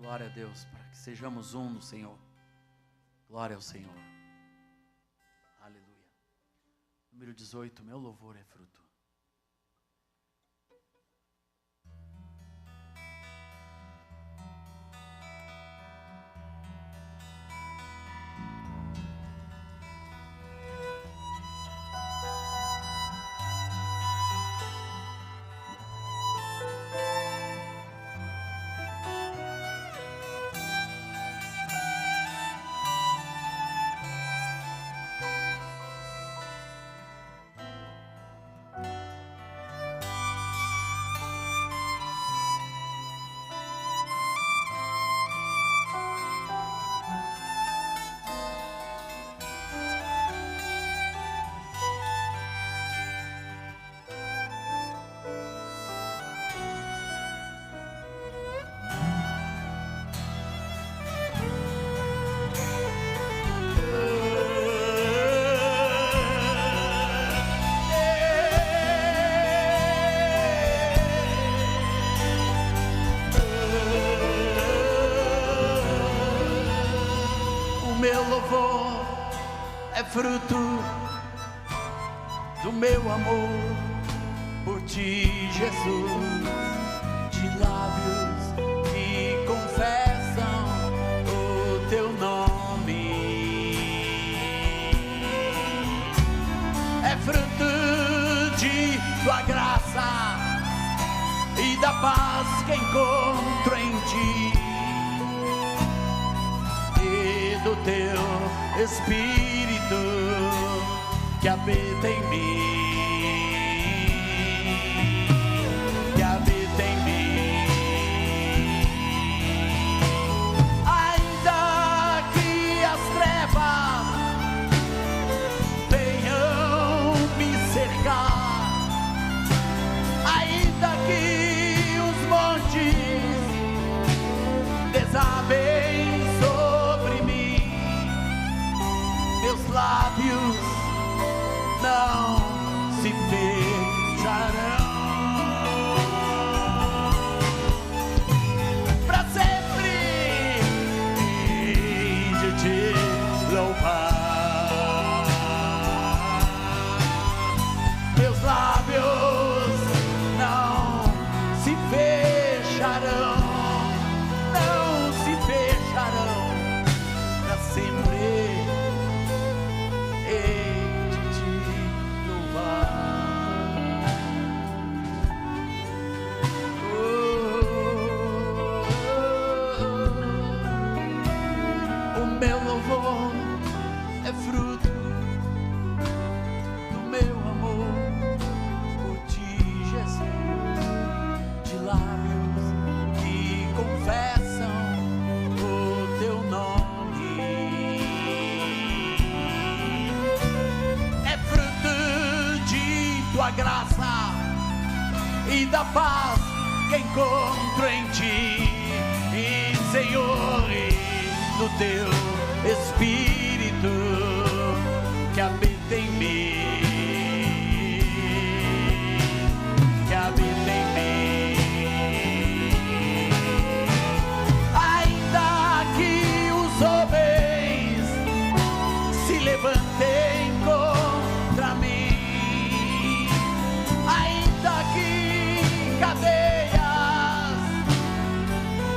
Glória a Deus, para que sejamos um no Senhor. Glória ao Senhor. Aleluia. Número 18, meu louvor é fruto. Fruto do meu amor por ti, Jesus, de lábios que confessam o teu nome. É fruto de tua graça e da paz que encontro em ti e do teu Espírito que habita em mim, que habita em mim. Ainda que as trevas venham me cercar, ainda que os montes desabem sobre mim, meus lábios não se fecharão. Para sempre hei de te louvar. Meus lábios não se fecharão, não se fecharão. Para sempre graça e da paz que encontro em ti, e Senhor, e do teu Espírito que habita em mim, que habita em mim. Ainda que os homens se levantem contra mim, cadeias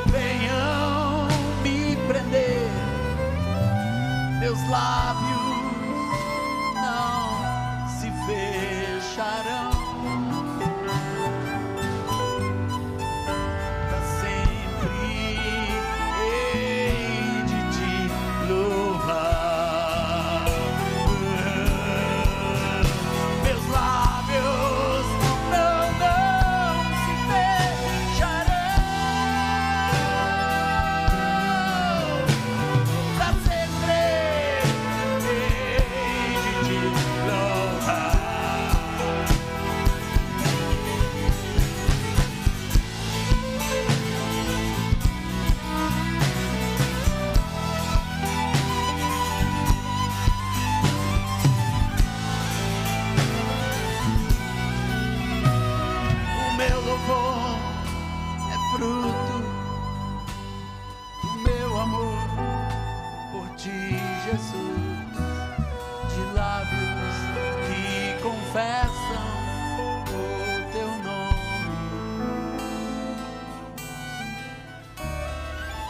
venham me prender,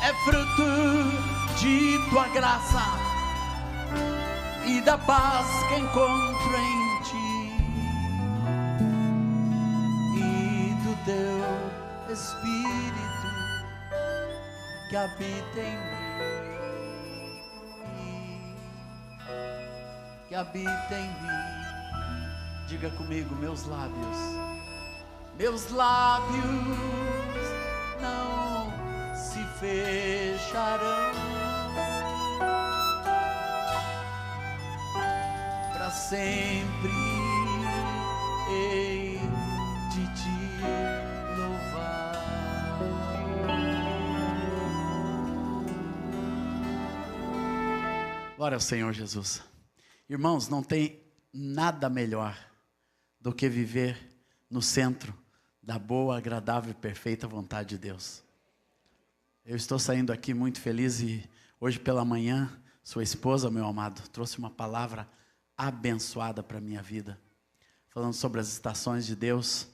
é fruto de tua graça e da paz que encontro em ti e do teu Espírito que habita em mim, que habita em mim. Diga comigo, meus lábios não se fecharão, para sempre hei de te louvar. Glória ao Senhor Jesus. Irmãos, não tem nada melhor do que viver no centro da boa, agradável e perfeita vontade de Deus. Eu estou saindo aqui muito feliz e hoje pela manhã, sua esposa, meu amado, trouxe uma palavra abençoada para a minha vida, falando sobre as estações de Deus,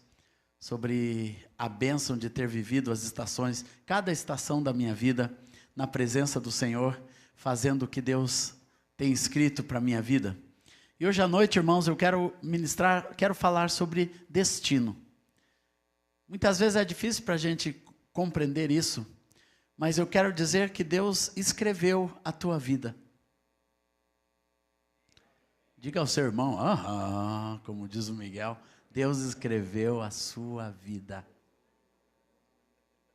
sobre a bênção de ter vivido as estações, cada estação da minha vida, na presença do Senhor, fazendo o que Deus tem escrito para a minha vida. E hoje à noite, irmãos, eu quero falar sobre destino. Muitas vezes é difícil para a gente compreender isso, mas eu quero dizer que Deus escreveu a tua vida. Diga ao seu irmão, como diz o Miguel, Deus escreveu a sua vida.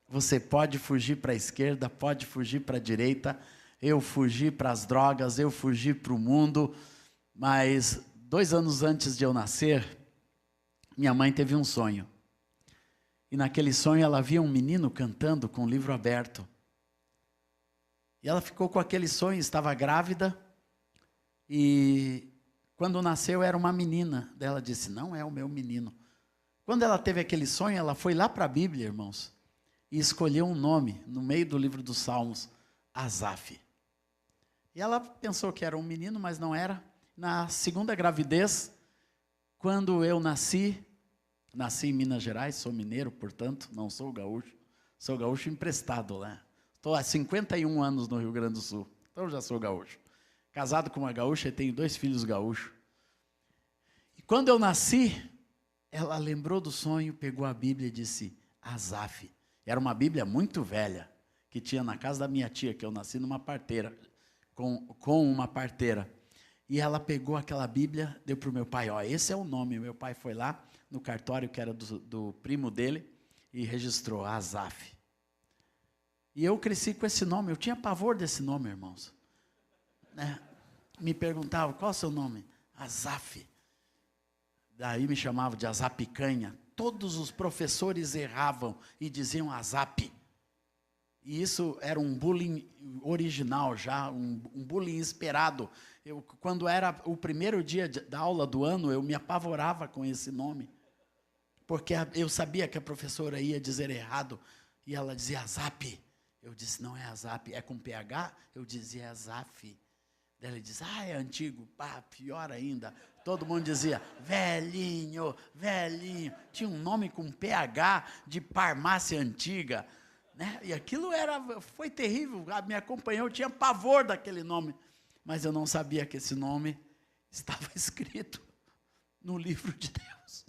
Você pode fugir para a esquerda, pode fugir para a direita, eu fugi para as drogas, eu fugi para o mundo, mas 2 anos antes de eu nascer, minha mãe teve um sonho. E naquele sonho ela via um menino cantando com o livro aberto. E ela ficou com aquele sonho, estava grávida, e quando nasceu era uma menina. Daí ela disse, não é o meu menino. Quando ela teve aquele sonho, ela foi lá para a Bíblia, irmãos, e escolheu um nome no meio do livro dos Salmos, Asaf. E ela pensou que era um menino, mas não era. Na segunda gravidez, quando eu nasci em Minas Gerais, sou mineiro, portanto, não sou gaúcho. Sou gaúcho emprestado, né? Estou há 51 anos no Rio Grande do Sul, então já sou gaúcho. Casado com uma gaúcha e tenho 2 filhos gaúchos. E quando eu nasci, ela lembrou do sonho, pegou a Bíblia e disse, Asaf. Era uma Bíblia muito velha, que tinha na casa da minha tia, que eu nasci numa parteira, com uma parteira. E ela pegou aquela Bíblia, deu para o meu pai, esse é o nome. Meu pai foi lá no cartório, que era do primo dele, e registrou, Asaf. E eu cresci com esse nome, eu tinha pavor desse nome, irmãos. Me perguntavam, qual é o seu nome? Asaf. Daí me chamavam de Azapicanha. Todos os professores erravam e diziam Asap. E isso era um bullying original já, um bullying esperado. Quando era o primeiro dia da aula do ano, eu me apavorava com esse nome. Porque eu sabia que a professora ia dizer errado. E ela dizia Asap. Eu disse, não é Asap, é com PH? Eu dizia Asaf. Daí ela disse, é antigo, pior ainda. Todo mundo dizia, velhinho, velhinho. Tinha um nome com PH de farmácia antiga. Né? E aquilo foi terrível, me acompanhou, eu tinha pavor daquele nome. Mas eu não sabia que esse nome estava escrito no livro de Deus.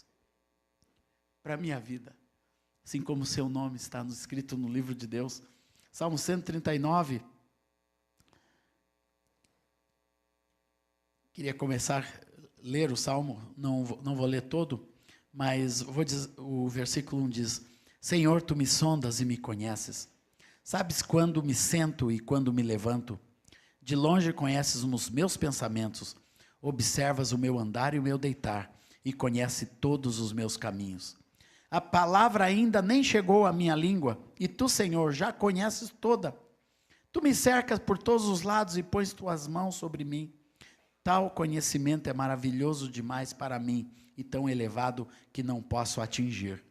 Para a minha vida. Assim como o seu nome está escrito no livro de Deus. Salmo 139. Queria começar a ler o Salmo, não vou ler todo, mas vou dizer, o versículo 1 diz, Senhor, Tu me sondas e me conheces. Sabes quando me sento e quando me levanto. De longe conheces os meus pensamentos. Observas o meu andar e o meu deitar. E conhece todos os meus caminhos. A palavra ainda nem chegou à minha língua. E Tu, Senhor, já conheces toda. Tu me cercas por todos os lados e pões Tuas mãos sobre mim. Tal conhecimento é maravilhoso demais para mim. E tão elevado que não posso atingir.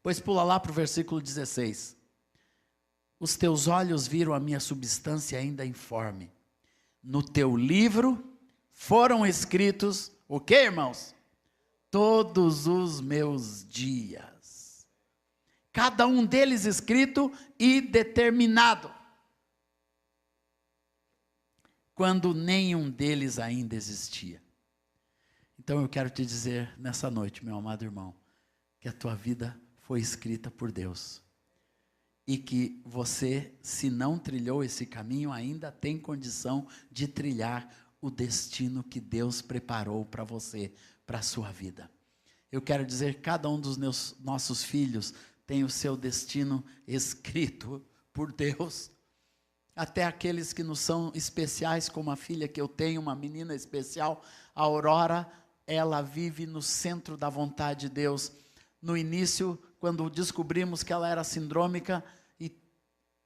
Pois pula lá para o versículo 16. Os teus olhos viram a minha substância ainda informe. No teu livro foram escritos, o quê, irmãos? Todos os meus dias. cada um deles escrito e determinado, quando nenhum deles ainda existia. Então eu quero te dizer nessa noite, meu amado irmão, que a tua vida foi escrita por Deus. E que você, se não trilhou esse caminho, ainda tem condição de trilhar o destino que Deus preparou para você, para a sua vida. Eu quero dizer, cada um dos nossos filhos tem o seu destino escrito por Deus. Até aqueles que não são especiais, como a filha que eu tenho, uma menina especial, a Aurora, ela vive no centro da vontade de Deus. No início, quando descobrimos que ela era sindrômica,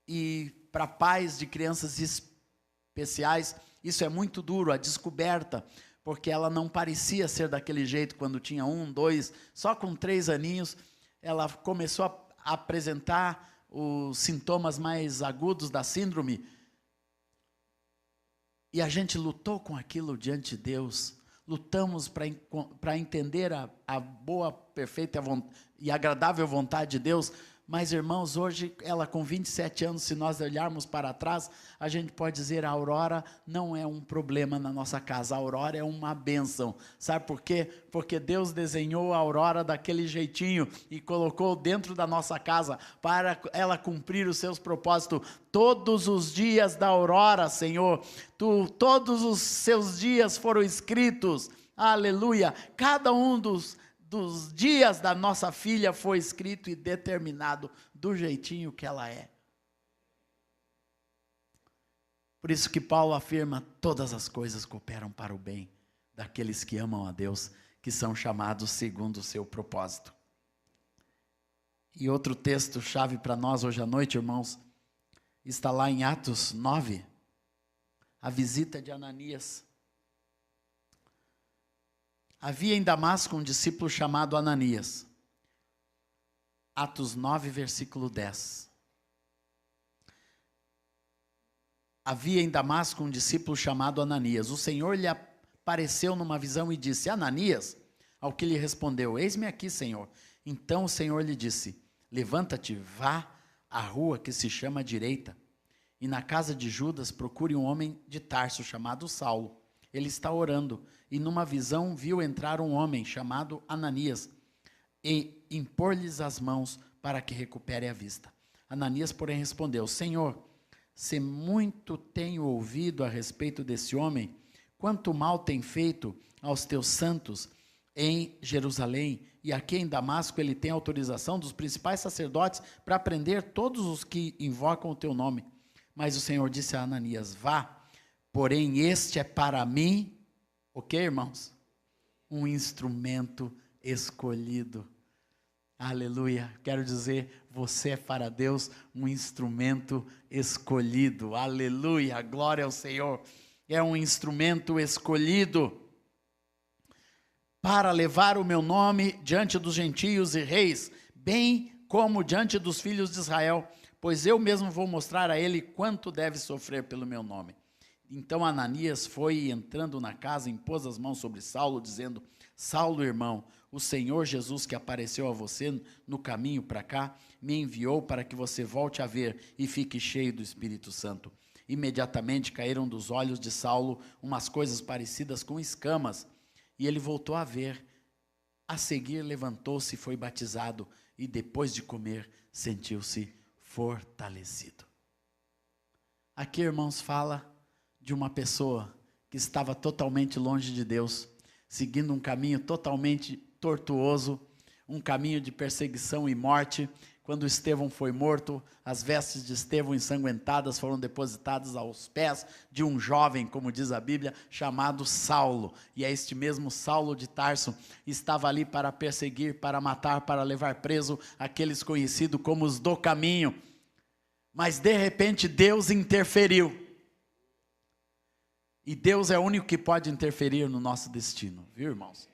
e para pais de crianças especiais, isso é muito duro, a descoberta, porque ela não parecia ser daquele jeito quando tinha 1, 2, só com 3 aninhos, ela começou a apresentar os sintomas mais agudos da síndrome, e a gente lutou com aquilo diante de Deus, lutamos para entender a boa, perfeita e agradável vontade de Deus. Mas, irmãos, hoje, ela com 27 anos, se nós olharmos para trás, a gente pode dizer, a Aurora não é um problema na nossa casa, a Aurora é uma bênção. Sabe por quê? Porque Deus desenhou a Aurora daquele jeitinho e colocou dentro da nossa casa para ela cumprir os seus propósitos. Todos os dias da Aurora, Senhor, todos os seus dias foram escritos, aleluia, cada um dos dias da nossa filha foi escrito e determinado do jeitinho que ela é. Por isso que Paulo afirma, todas as coisas cooperam para o bem daqueles que amam a Deus, que são chamados segundo o seu propósito. E outro texto chave para nós hoje à noite, irmãos, está lá em Atos 9, a visita de Ananias. Havia em Damasco um discípulo chamado Ananias. Atos 9, versículo 10. Havia em Damasco um discípulo chamado Ananias. O Senhor lhe apareceu numa visão e disse, Ananias, ao que lhe respondeu, eis-me aqui, Senhor. Então o Senhor lhe disse, levanta-te, vá à rua que se chama Direita, e na casa de Judas procure um homem de Tarso chamado Saulo. Ele está orando, e numa visão viu entrar um homem chamado Ananias, e impor-lhes as mãos para que recupere a vista. Ananias, porém, respondeu, Senhor, se muito tenho ouvido a respeito desse homem, quanto mal tem feito aos teus santos em Jerusalém, e aqui em Damasco ele tem autorização dos principais sacerdotes para prender todos os que invocam o teu nome. Mas o Senhor disse a Ananias, vá, porém este é para mim, o que, irmãos? Um instrumento escolhido. Aleluia. Quero dizer, você é para Deus um instrumento escolhido. Aleluia. Glória ao Senhor. É um instrumento escolhido para levar o meu nome diante dos gentios e reis, bem como diante dos filhos de Israel, pois eu mesmo vou mostrar a ele quanto deve sofrer pelo meu nome. Então Ananias foi entrando na casa, impôs as mãos sobre Saulo, dizendo, Saulo, irmão, o Senhor Jesus que apareceu a você no caminho para cá, me enviou para que você volte a ver e fique cheio do Espírito Santo. Imediatamente caíram dos olhos de Saulo umas coisas parecidas com escamas, e ele voltou a ver. A seguir levantou-se e foi batizado, e depois de comer, sentiu-se fortalecido. Aqui, irmãos, fala de uma pessoa que estava totalmente longe de Deus, seguindo um caminho totalmente tortuoso, um caminho de perseguição e morte. Quando Estevão foi morto, as vestes de Estevão ensanguentadas foram depositadas aos pés de um jovem, como diz a Bíblia, chamado Saulo. E é este mesmo Saulo de Tarso, estava ali para perseguir, para matar, para levar preso aqueles conhecidos como os do caminho. Mas de repente Deus interferiu. E Deus é o único que pode interferir no nosso destino, viu, irmãos?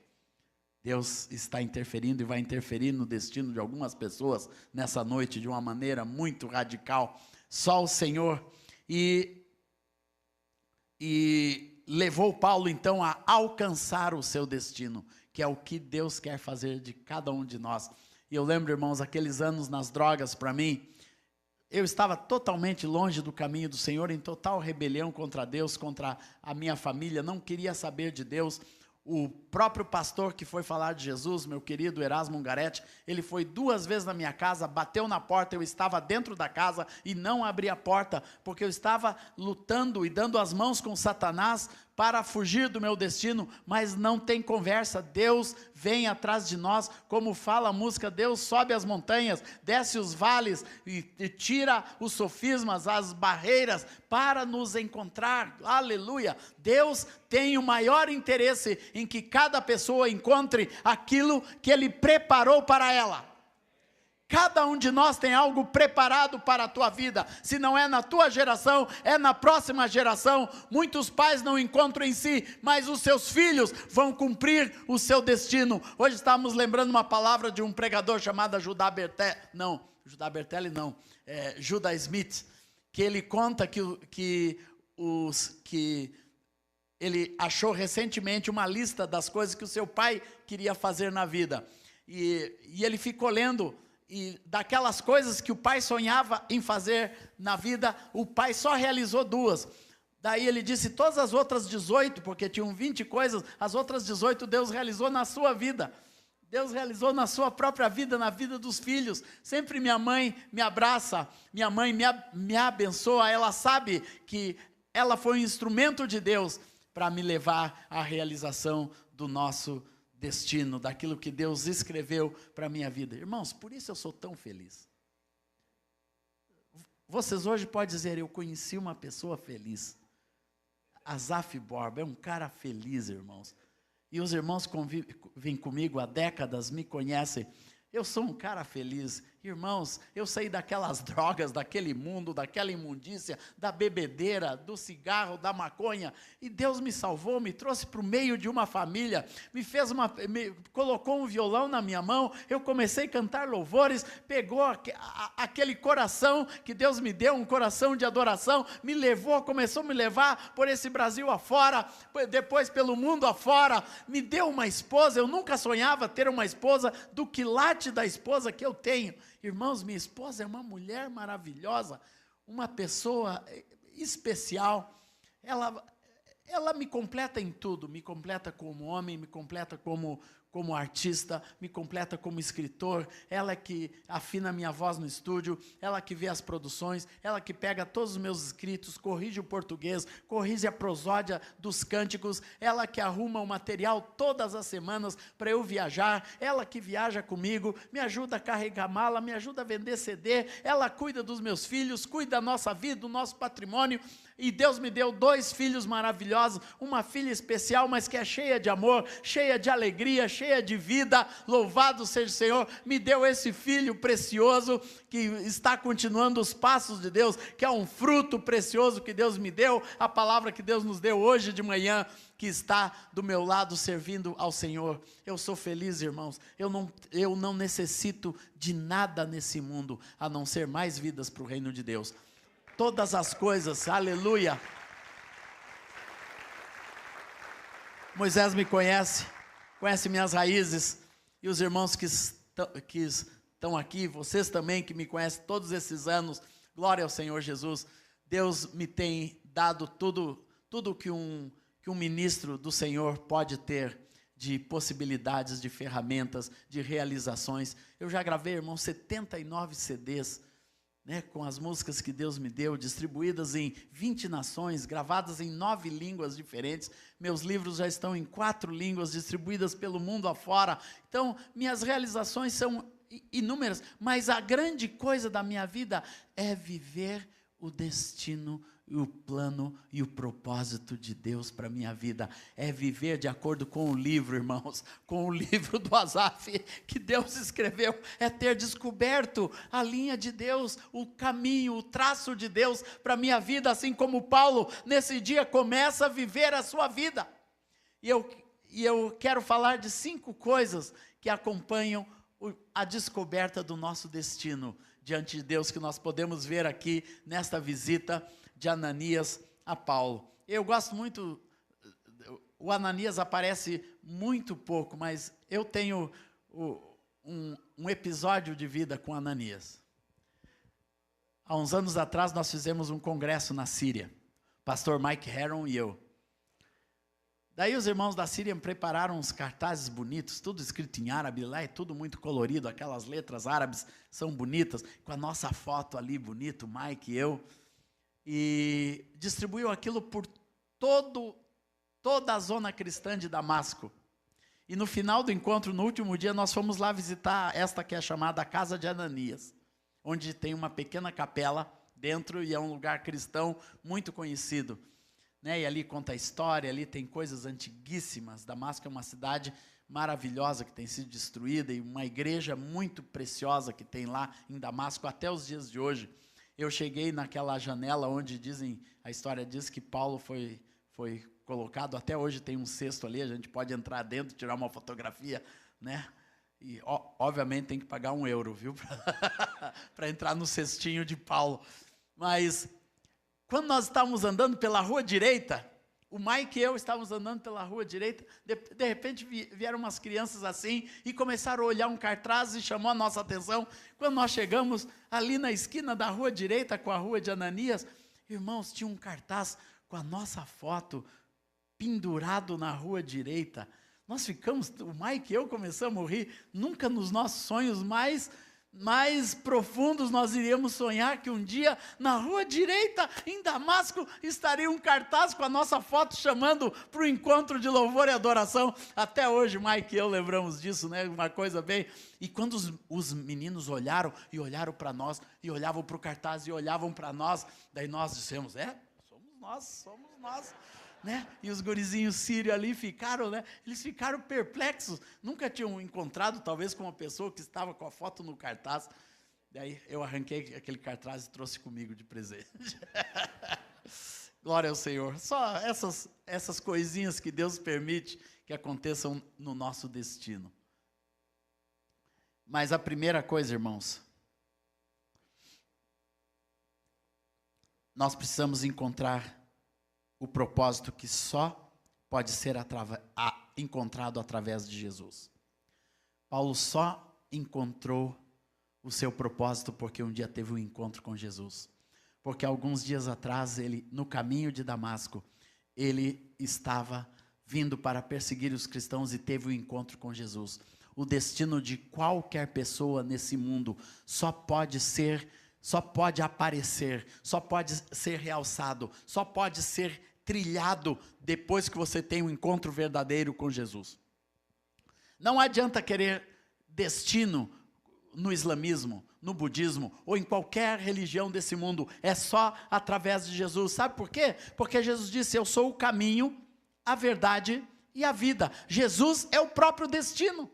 Deus está interferindo e vai interferir no destino de algumas pessoas nessa noite de uma maneira muito radical. Só o Senhor. E levou Paulo então a alcançar o seu destino, que é o que Deus quer fazer de cada um de nós. E eu lembro, irmãos, aqueles anos nas drogas para mim, eu estava totalmente longe do caminho do Senhor, em total rebelião contra Deus, contra a minha família, não queria saber de Deus. O próprio pastor que foi falar de Jesus, meu querido Erasmo Ungaretti, ele foi 2 vezes na minha casa, bateu na porta, eu estava dentro da casa e não abri a porta, porque eu estava lutando e dando as mãos com Satanás para fugir do meu destino, mas não tem conversa. Deus vem atrás de nós, como fala a música, Deus sobe as montanhas, desce os vales e tira os sofismas, as barreiras, para nos encontrar. Aleluia! Deus tem o maior interesse em que cada pessoa encontre aquilo que Ele preparou para ela. Cada um de nós tem algo preparado para a tua vida. Se não é na tua geração, é na próxima geração. Muitos pais não encontram em si, mas os seus filhos vão cumprir o seu destino. Hoje estamos lembrando uma palavra de um pregador chamado Judah Smith, que ele conta que ele achou recentemente uma lista das coisas que o seu pai queria fazer na vida. E ele ficou lendo. E daquelas coisas que o pai sonhava em fazer na vida, o pai só realizou 2. Daí ele disse, todas as outras 18, porque tinham 20 coisas, as outras 18 Deus realizou na sua vida. Deus realizou na sua própria vida, na vida dos filhos. Sempre minha mãe me abraça, minha mãe me abençoa, ela sabe que ela foi um instrumento de Deus para me levar à realização do nosso destino, daquilo que Deus escreveu para a minha vida. Irmãos, por isso eu sou tão feliz. Vocês hoje podem dizer, eu conheci uma pessoa feliz. Asaf Borba é um cara feliz, irmãos. E os irmãos que vêm comigo há décadas, me conhecem. Eu sou um cara feliz. Irmãos, eu saí daquelas drogas, daquele mundo, daquela imundícia, da bebedeira, do cigarro, da maconha, e Deus me salvou, me trouxe para o meio de uma família, me colocou um violão na minha mão, eu comecei a cantar louvores, pegou aquele coração que Deus me deu, um coração de adoração, me levou, começou a me levar por esse Brasil afora, depois pelo mundo afora, me deu uma esposa. Eu nunca sonhava ter uma esposa do quilate da esposa que eu tenho. Irmãos, minha esposa é uma mulher maravilhosa, uma pessoa especial. Ela me completa em tudo, me completa como homem, me completa como artista, me completa como escritor. Ela que afina a minha voz no estúdio, ela que vê as produções, ela que pega todos os meus escritos, corrige o português, corrige a prosódia dos cânticos, ela que arruma o material todas as semanas para eu viajar, ela que viaja comigo, me ajuda a carregar mala, me ajuda a vender CD, ela cuida dos meus filhos, cuida da nossa vida, do nosso patrimônio. E Deus me deu 2 filhos maravilhosos, uma filha especial, mas que é cheia de amor, cheia de alegria, cheia de vida. Louvado seja o Senhor, me deu esse filho precioso, que está continuando os passos de Deus, que é um fruto precioso que Deus me deu, a palavra que Deus nos deu hoje de manhã, que está do meu lado servindo ao Senhor. Eu sou feliz, irmãos, eu não necessito de nada nesse mundo, a não ser mais vidas para o reino de Deus. Todas as coisas, aleluia. Moisés me conhece minhas raízes, e os irmãos que estão aqui, vocês também que me conhecem todos esses anos, glória ao Senhor Jesus. Deus me tem dado tudo que um ministro do Senhor pode ter, de possibilidades, de ferramentas, de realizações. Eu já gravei, irmão, 79 CDs, com as músicas que Deus me deu, distribuídas em 20 nações, gravadas em 9 línguas diferentes. Meus livros já estão em 4 línguas, distribuídas pelo mundo afora. Então, minhas realizações são inúmeras, mas a grande coisa da minha vida é viver o destino e o plano e o propósito de Deus para a minha vida. É viver de acordo com o livro, irmãos, com o livro do Asaf, que Deus escreveu. É ter descoberto a linha de Deus, o caminho, o traço de Deus para a minha vida, assim como Paulo, nesse dia, começa a viver a sua vida. E eu quero falar de 5 coisas que acompanham a descoberta do nosso destino diante de Deus, que nós podemos ver aqui nesta visita de Ananias a Paulo. Eu gosto muito, o Ananias aparece muito pouco, mas eu tenho um episódio de vida com Ananias. Há uns anos atrás, nós fizemos um congresso na Síria. Pastor Mike Heron e eu. Daí os irmãos da Síria prepararam uns cartazes bonitos, tudo escrito em árabe, lá é tudo muito colorido, aquelas letras árabes são bonitas, com a nossa foto ali, bonito, Mike e eu. E distribuiu aquilo por toda a zona cristã de Damasco. E no final do encontro, no último dia, nós fomos lá visitar esta que é chamada Casa de Ananias, onde tem uma pequena capela dentro e é um lugar cristão muito conhecido. E ali conta a história, ali tem coisas antiguíssimas. Damasco é uma cidade maravilhosa que tem sido destruída e uma igreja muito preciosa que tem lá em Damasco até os dias de hoje. Eu cheguei naquela janela onde a história diz que Paulo foi colocado, até hoje tem um cesto ali, a gente pode entrar dentro, tirar uma fotografia, né? E obviamente tem que pagar €1, viu? Para entrar no cestinho de Paulo. Mas quando nós estávamos andando pela rua direita, o Mike e eu estávamos andando pela rua direita, de repente vieram umas crianças assim e começaram a olhar um cartaz e chamou a nossa atenção. Quando nós chegamos ali na esquina da rua direita com a rua de Ananias, irmãos, tinha um cartaz com a nossa foto pendurado na rua direita. Nós ficamos, o Mike e eu começamos a rir, nunca nos nossos sonhos mais profundos nós iríamos sonhar que um dia na rua direita em Damasco estaria um cartaz com a nossa foto chamando para o encontro de louvor e adoração. Até hoje Mike e eu lembramos disso, né? Uma coisa bem... E quando os meninos olharam para nós, e olhavam para o cartaz e olhavam para nós, daí nós dissemos, somos nós. Né? E os gurizinhos sírios ali ficaram, né? Eles ficaram perplexos, nunca tinham encontrado talvez com uma pessoa que estava com a foto no cartaz. Daí eu arranquei aquele cartaz e trouxe comigo de presente. Glória ao Senhor. Só essas coisinhas que Deus permite que aconteçam no nosso destino. Mas a primeira coisa, irmãos, nós precisamos encontrar o propósito que só pode ser encontrado através de Jesus. Paulo só encontrou o seu propósito porque um dia teve um encontro com Jesus. Porque alguns dias atrás, no caminho de Damasco, ele estava vindo para perseguir os cristãos e teve um encontro com Jesus. O destino de qualquer pessoa nesse mundo só pode aparecer, só pode ser realçado, só pode ser trilhado depois que você tem um encontro verdadeiro com Jesus. Não adianta querer destino no islamismo, no budismo ou em qualquer religião desse mundo, é só através de Jesus. Sabe por quê? Porque Jesus disse, eu sou o caminho, a verdade e a vida. Jesus é o próprio destino.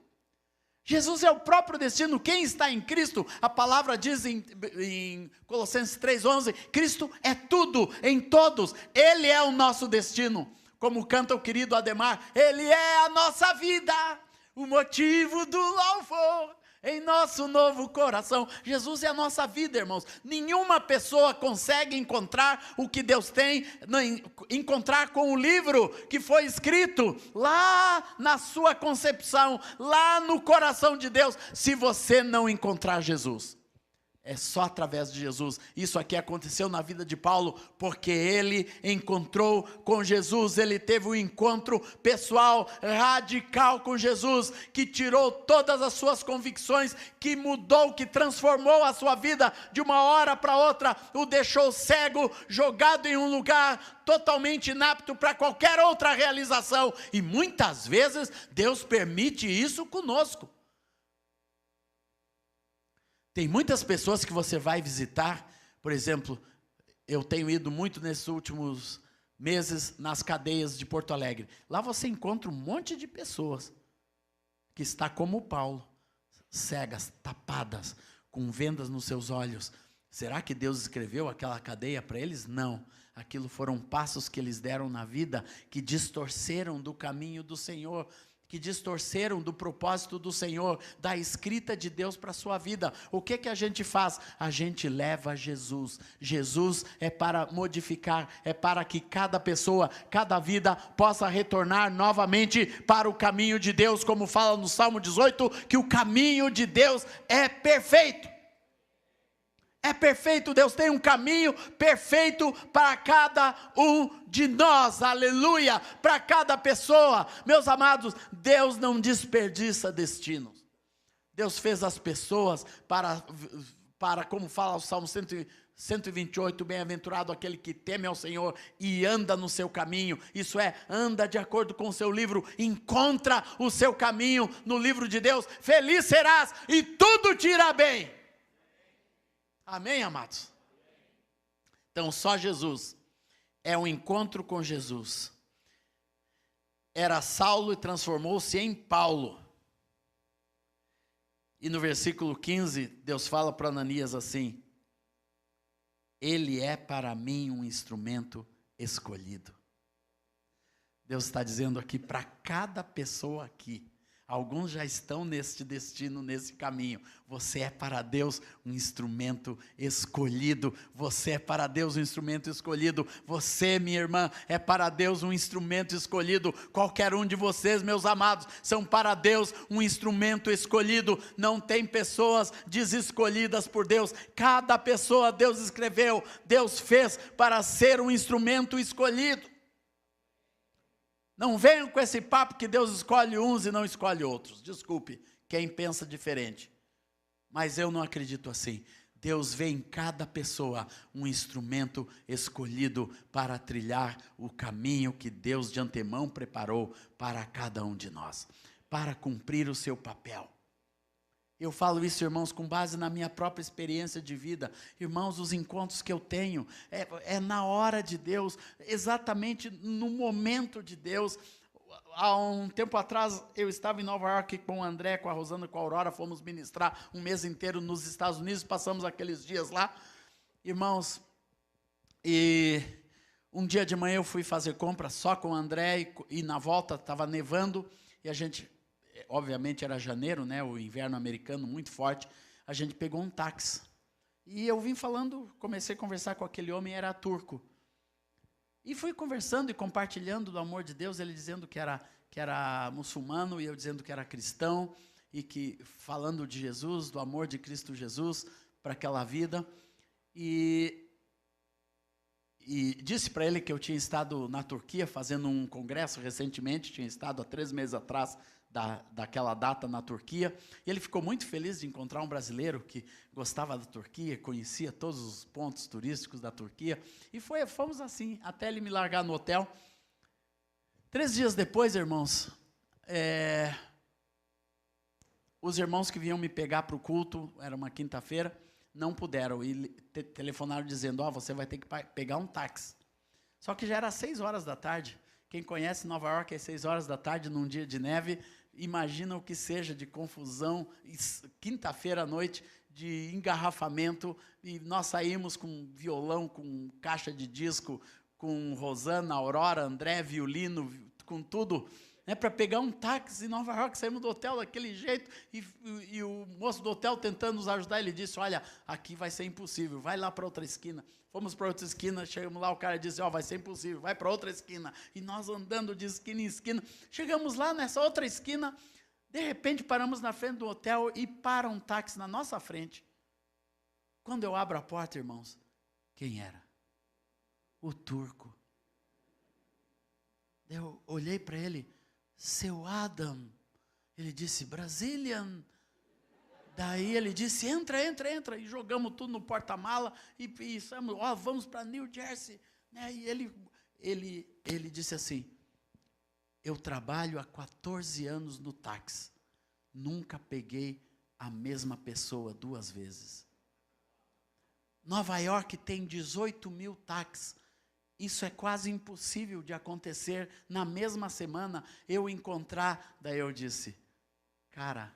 Jesus é o próprio destino. Quem está em Cristo, a palavra diz em Colossenses 3,11, Cristo é tudo, em todos, Ele é o nosso destino. Como canta o querido Ademar, Ele é a nossa vida, o motivo do louvor em nosso novo coração. Jesus é a nossa vida, irmãos. Nenhuma pessoa consegue encontrar o que Deus tem, encontrar com o livro que foi escrito lá na sua concepção, lá no coração de Deus, se você não encontrar Jesus. É só através de Jesus. Isso aqui aconteceu na vida de Paulo, porque ele encontrou com Jesus, ele teve um encontro pessoal, radical com Jesus, que tirou todas as suas convicções, que mudou, que transformou a sua vida de uma hora para outra, o deixou cego, jogado em um lugar totalmente inapto para qualquer outra realização. E muitas vezes Deus permite isso conosco. Tem muitas pessoas que você vai visitar, por exemplo, eu tenho ido muito nesses últimos meses nas cadeias de Porto Alegre. Lá você encontra um monte de pessoas que está como Paulo, cegas, tapadas, com vendas nos seus olhos. Será que Deus escreveu aquela cadeia para eles? Não. Aquilo foram passos que eles deram na vida, que distorceram do caminho do Senhor, que distorceram do propósito do Senhor, da escrita de Deus para a sua vida. O que a gente faz? A gente leva Jesus. Jesus é para modificar, é para que cada pessoa, cada vida possa retornar novamente para o caminho de Deus, como fala no Salmo 18, que o caminho de Deus é perfeito. É perfeito, Deus tem um caminho perfeito para cada um de nós, aleluia, para cada pessoa. Meus amados, Deus não desperdiça destinos. Deus fez as pessoas para como fala o Salmo 128, bem-aventurado aquele que teme ao Senhor e anda no seu caminho, isso é, anda de acordo com o seu livro, encontra o seu caminho no livro de Deus, feliz serás e tudo te irá bem. Amém, amados? Então, só Jesus é um encontro com Jesus. Era Saulo e transformou-se em Paulo. E no versículo 15, Deus fala para Ananias assim: ele é para mim um instrumento escolhido. Deus está dizendo aqui para cada pessoa aqui. Alguns já estão neste destino, nesse caminho. Você é para Deus um instrumento escolhido. Você é para Deus um instrumento escolhido. Você, minha irmã, é para Deus um instrumento escolhido. Qualquer um de vocês, meus amados, são para Deus um instrumento escolhido. Não tem pessoas desescolhidas por Deus. Cada pessoa Deus escreveu, Deus fez para ser um instrumento escolhido. Não venham com esse papo que Deus escolhe uns e não escolhe outros. Desculpe quem pensa diferente. Mas eu não acredito assim. Deus vê em cada pessoa um instrumento escolhido para trilhar o caminho que Deus de antemão preparou para cada um de nós. Para cumprir o seu papel. Eu falo isso, irmãos, com base na minha própria experiência de vida. Irmãos, os encontros que eu tenho, é na hora de Deus, exatamente no momento de Deus. Há um tempo atrás, eu estava em Nova York com o André, com a Rosana, com a Aurora, fomos ministrar um mês inteiro nos Estados Unidos, passamos aqueles dias lá. Irmãos, e um dia de manhã eu fui fazer compra só com o André, e na volta estava nevando, e a gente... Obviamente era janeiro, né, o inverno americano muito forte, a gente pegou um táxi. E eu vim falando, comecei a conversar com aquele homem, era turco. E fui conversando e compartilhando do amor de Deus, ele dizendo que era muçulmano e eu dizendo que era cristão, e que falando de Jesus, do amor de Cristo Jesus para aquela vida. E disse para ele que eu tinha estado na Turquia fazendo um congresso recentemente, tinha estado há 3 meses atrás, daquela data na Turquia, e ele ficou muito feliz de encontrar um brasileiro que gostava da Turquia, conhecia todos os pontos turísticos da Turquia, e fomos assim, até ele me largar no hotel. 3 dias depois, irmãos, os irmãos que vinham me pegar para o culto, era uma quinta-feira, não puderam, e telefonaram dizendo, você vai ter que pegar um táxi. Só que já era 6 horas da tarde, quem conhece Nova York é 6 horas da tarde num dia de neve, imagina o que seja de confusão, quinta-feira à noite, de engarrafamento, e nós saímos com violão, com caixa de disco, com Rosana, Aurora, André, violino, com tudo, né, para pegar um táxi em Nova York. Saímos do hotel daquele jeito, e o moço do hotel tentando nos ajudar, ele disse, olha, aqui vai ser impossível, vai lá para outra esquina. Fomos para outra esquina, chegamos lá, o cara disse, vai ser impossível, vai para outra esquina. E nós andando de esquina em esquina, chegamos lá nessa outra esquina, de repente paramos na frente do hotel e para um táxi na nossa frente. Quando eu abro a porta, irmãos, quem era? O turco. Eu olhei para ele, seu Adam. Ele disse, Brazilian. Daí ele disse, entra, e jogamos tudo no porta-mala, e pensamos, vamos para New Jersey. Né? E ele disse assim, eu trabalho há 14 anos no táxi, nunca peguei a mesma pessoa 2 vezes. Nova York tem 18 mil táxis, isso é quase impossível de acontecer na mesma semana, eu encontrar. Daí eu disse, cara,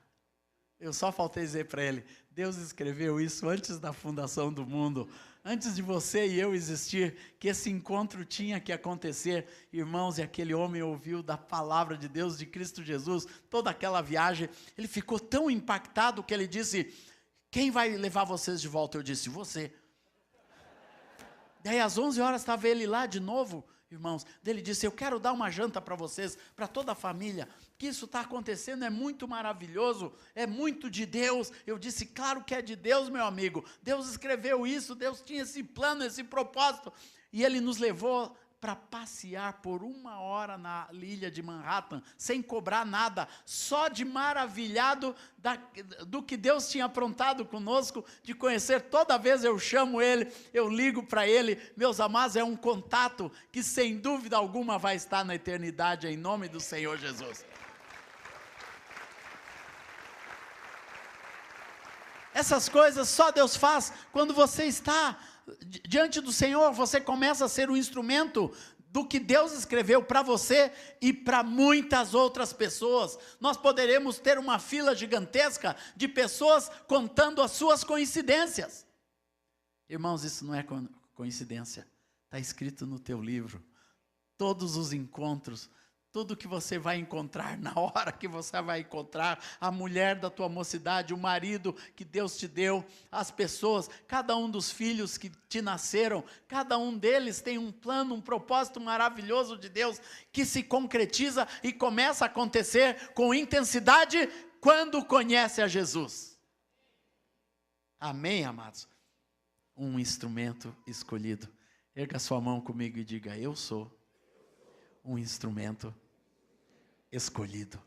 eu só faltei dizer para ele, Deus escreveu isso antes da fundação do mundo. antes de você e eu existir, que esse encontro tinha que acontecer, irmãos, e aquele homem ouviu da palavra de Deus, de Cristo Jesus, toda aquela viagem, ele ficou tão impactado que ele disse, quem vai levar vocês de volta? Eu disse, você. Daí às 11 horas estava ele lá de novo, irmãos, ele disse, eu quero dar uma janta para vocês, para toda a família, que isso está acontecendo, é muito maravilhoso, é muito de Deus. Eu disse, claro que é de Deus, meu amigo, Deus escreveu isso, Deus tinha esse plano, esse propósito, e ele nos levou para passear por 1 hora na ilha de Manhattan, sem cobrar nada, só de maravilhado do que Deus tinha aprontado conosco, de conhecer. Toda vez eu chamo ele, eu ligo para ele, meus amados, é um contato que sem dúvida alguma vai estar na eternidade, em nome do Senhor Jesus. Essas coisas só Deus faz quando você está diante do Senhor, você começa a ser um instrumento do que Deus escreveu para você e para muitas outras pessoas. Nós poderemos ter uma fila gigantesca de pessoas contando as suas coincidências. Irmãos, isso não é coincidência, está escrito no teu livro. Todos os encontros, tudo que você vai encontrar, na hora que você vai encontrar, a mulher da tua mocidade, o marido que Deus te deu, as pessoas, cada um dos filhos que te nasceram, cada um deles tem um plano, um propósito maravilhoso de Deus, que se concretiza e começa a acontecer com intensidade, quando conhece a Jesus. Amém, amados? Um instrumento escolhido. Erga sua mão comigo e diga, eu sou um instrumento escolhido.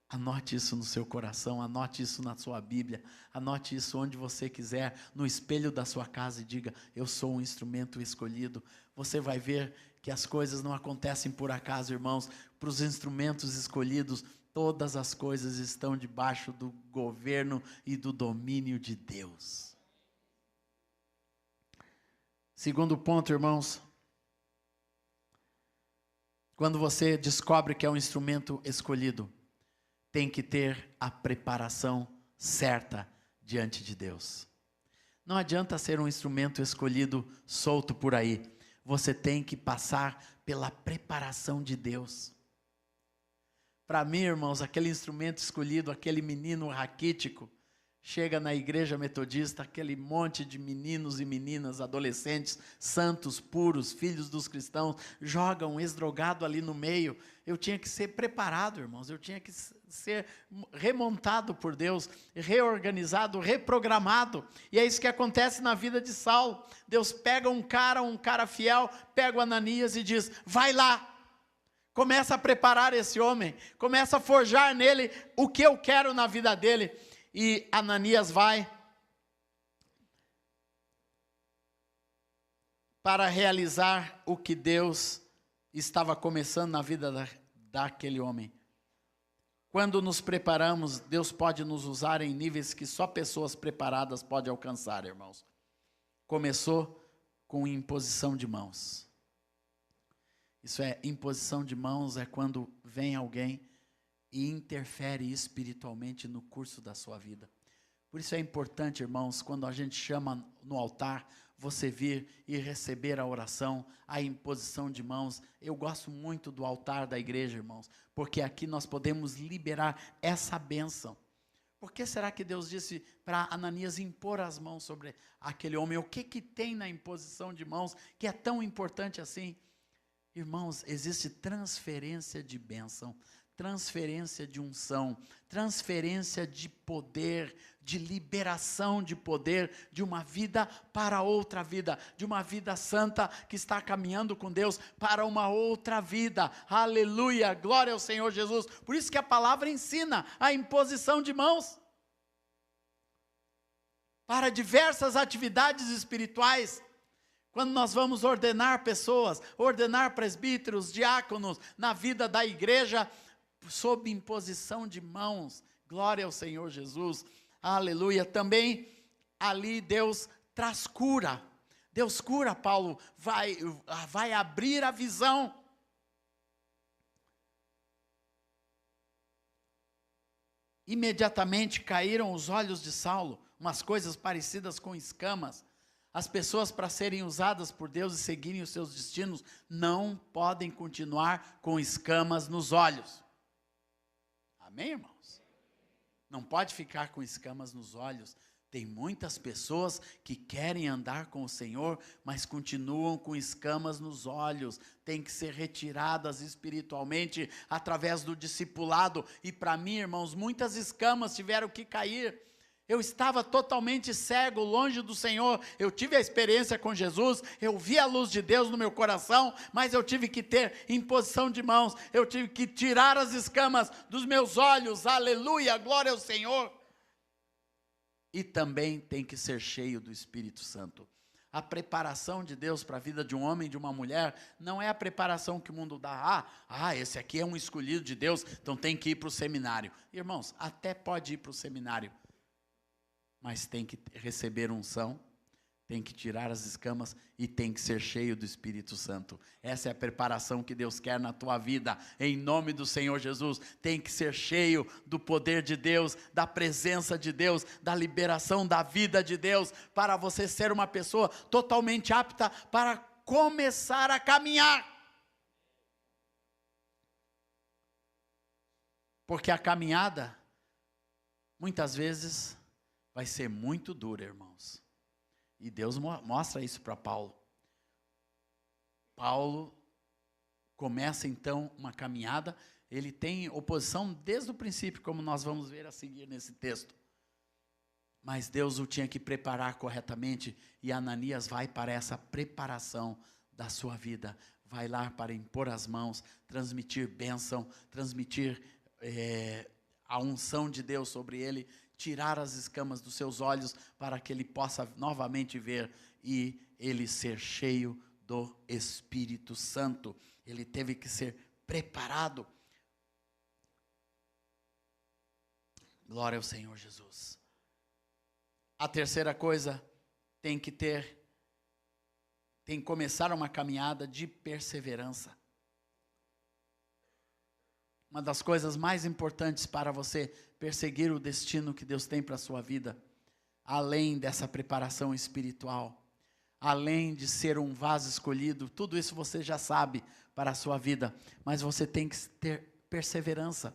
Anote isso no seu coração, anote isso na sua Bíblia, anote isso onde você quiser, no espelho da sua casa e diga, eu sou um instrumento escolhido. Você vai ver que as coisas não acontecem por acaso, irmãos. Para os instrumentos escolhidos, todas as coisas estão debaixo do governo e do domínio de Deus. Segundo ponto, irmãos, quando você descobre que é um instrumento escolhido, tem que ter a preparação certa diante de Deus. Não adianta ser um instrumento escolhido solto por aí. Você tem que passar pela preparação de Deus. Para mim, irmãos, aquele instrumento escolhido, aquele menino raquítico, chega na igreja metodista, aquele monte de meninos e meninas, adolescentes, santos, puros, filhos dos cristãos, jogam esdrogado ali no meio. Eu tinha que ser preparado, irmãos, eu tinha que ser remontado por Deus, reorganizado, reprogramado. E é isso que acontece na vida de Saulo. Deus pega um cara fiel, pega o Ananias e diz, vai lá. Começa a preparar esse homem, começa a forjar nele o que eu quero na vida dele. E Ananias vai para realizar o que Deus estava começando na vida daquele homem. Quando nos preparamos, Deus pode nos usar em níveis que só pessoas preparadas podem alcançar, irmãos. Começou com imposição de mãos. Isso é, imposição de mãos é quando vem alguém e interfere espiritualmente no curso da sua vida. Por isso é importante, irmãos, quando a gente chama no altar, você vir e receber a oração, a imposição de mãos. Eu gosto muito do altar da igreja, irmãos, porque aqui nós podemos liberar essa bênção. Por que será que Deus disse para Ananias impor as mãos sobre aquele homem? O que tem na imposição de mãos que é tão importante assim? Irmãos, existe transferência de bênção, transferência de unção, transferência de poder, de liberação de poder, de uma vida para outra vida, de uma vida santa que está caminhando com Deus para uma outra vida. Aleluia, glória ao Senhor Jesus. Por isso que a palavra ensina a imposição de mãos para diversas atividades espirituais. Quando nós vamos ordenar pessoas, ordenar presbíteros, diáconos na vida da igreja, sob imposição de mãos, glória ao Senhor Jesus, aleluia. Também ali Deus traz cura, Deus cura Paulo, vai abrir a visão. Imediatamente caíram os olhos de Saulo, umas coisas parecidas com escamas. As pessoas, para serem usadas por Deus e seguirem os seus destinos, não podem continuar com escamas nos olhos. Amém, irmãos? Não pode ficar com escamas nos olhos. Tem muitas pessoas que querem andar com o Senhor, mas continuam com escamas nos olhos. Tem que ser retiradas espiritualmente através do discipulado. E para mim, irmãos, muitas escamas tiveram que cair. Eu estava totalmente cego, longe do Senhor. Eu tive a experiência com Jesus, eu vi a luz de Deus no meu coração, mas eu tive que ter imposição de mãos. Eu tive que tirar as escamas dos meus olhos. Aleluia, glória ao Senhor. E também tem que ser cheio do Espírito Santo. A preparação de Deus para a vida de um homem e de uma mulher não é a preparação que o mundo dá. Esse aqui é um escolhido de Deus, então tem que ir para o seminário. Irmãos, até pode ir para o seminário, mas tem que receber unção, tem que tirar as escamas e tem que ser cheio do Espírito Santo. Essa é a preparação que Deus quer na tua vida, em nome do Senhor Jesus. Tem que ser cheio do poder de Deus, da presença de Deus, da liberação da vida de Deus, para você ser uma pessoa totalmente apta para começar a caminhar. Porque a caminhada, muitas vezes, vai ser muito dura, irmãos. E Deus mostra isso para Paulo. Paulo começa então uma caminhada, ele tem oposição desde o princípio, como nós vamos ver a seguir nesse texto. Mas Deus o tinha que preparar corretamente, e Ananias vai para essa preparação da sua vida. Vai lá para impor as mãos, transmitir bênção, transmitir a unção de Deus sobre ele, tirar as escamas dos seus olhos para que ele possa novamente ver e ele ser cheio do Espírito Santo. Ele teve que ser preparado. Glória ao Senhor Jesus. A terceira coisa, tem que começar uma caminhada de perseverança. Uma das coisas mais importantes para você perseguir o destino que Deus tem para a sua vida, além dessa preparação espiritual, além de ser um vaso escolhido, tudo isso você já sabe para a sua vida, mas você tem que ter perseverança,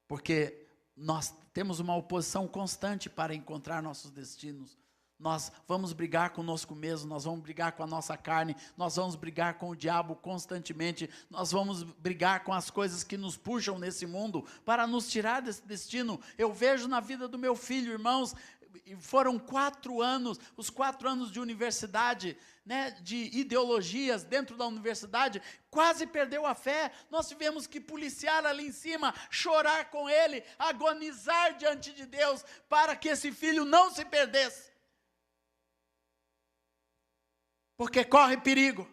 porque nós temos uma oposição constante para encontrar nossos destinos. Nós vamos brigar conosco mesmo, nós vamos brigar com a nossa carne, nós vamos brigar com o diabo constantemente, nós vamos brigar com as coisas que nos puxam nesse mundo para nos tirar desse destino. Eu vejo na vida do meu filho, irmãos, foram 4 anos, os 4 anos de universidade, de ideologias dentro da universidade, quase perdeu a fé. Nós tivemos que policiar ali em cima, chorar com ele, agonizar diante de Deus, para que esse filho não se perdesse. Porque corre perigo.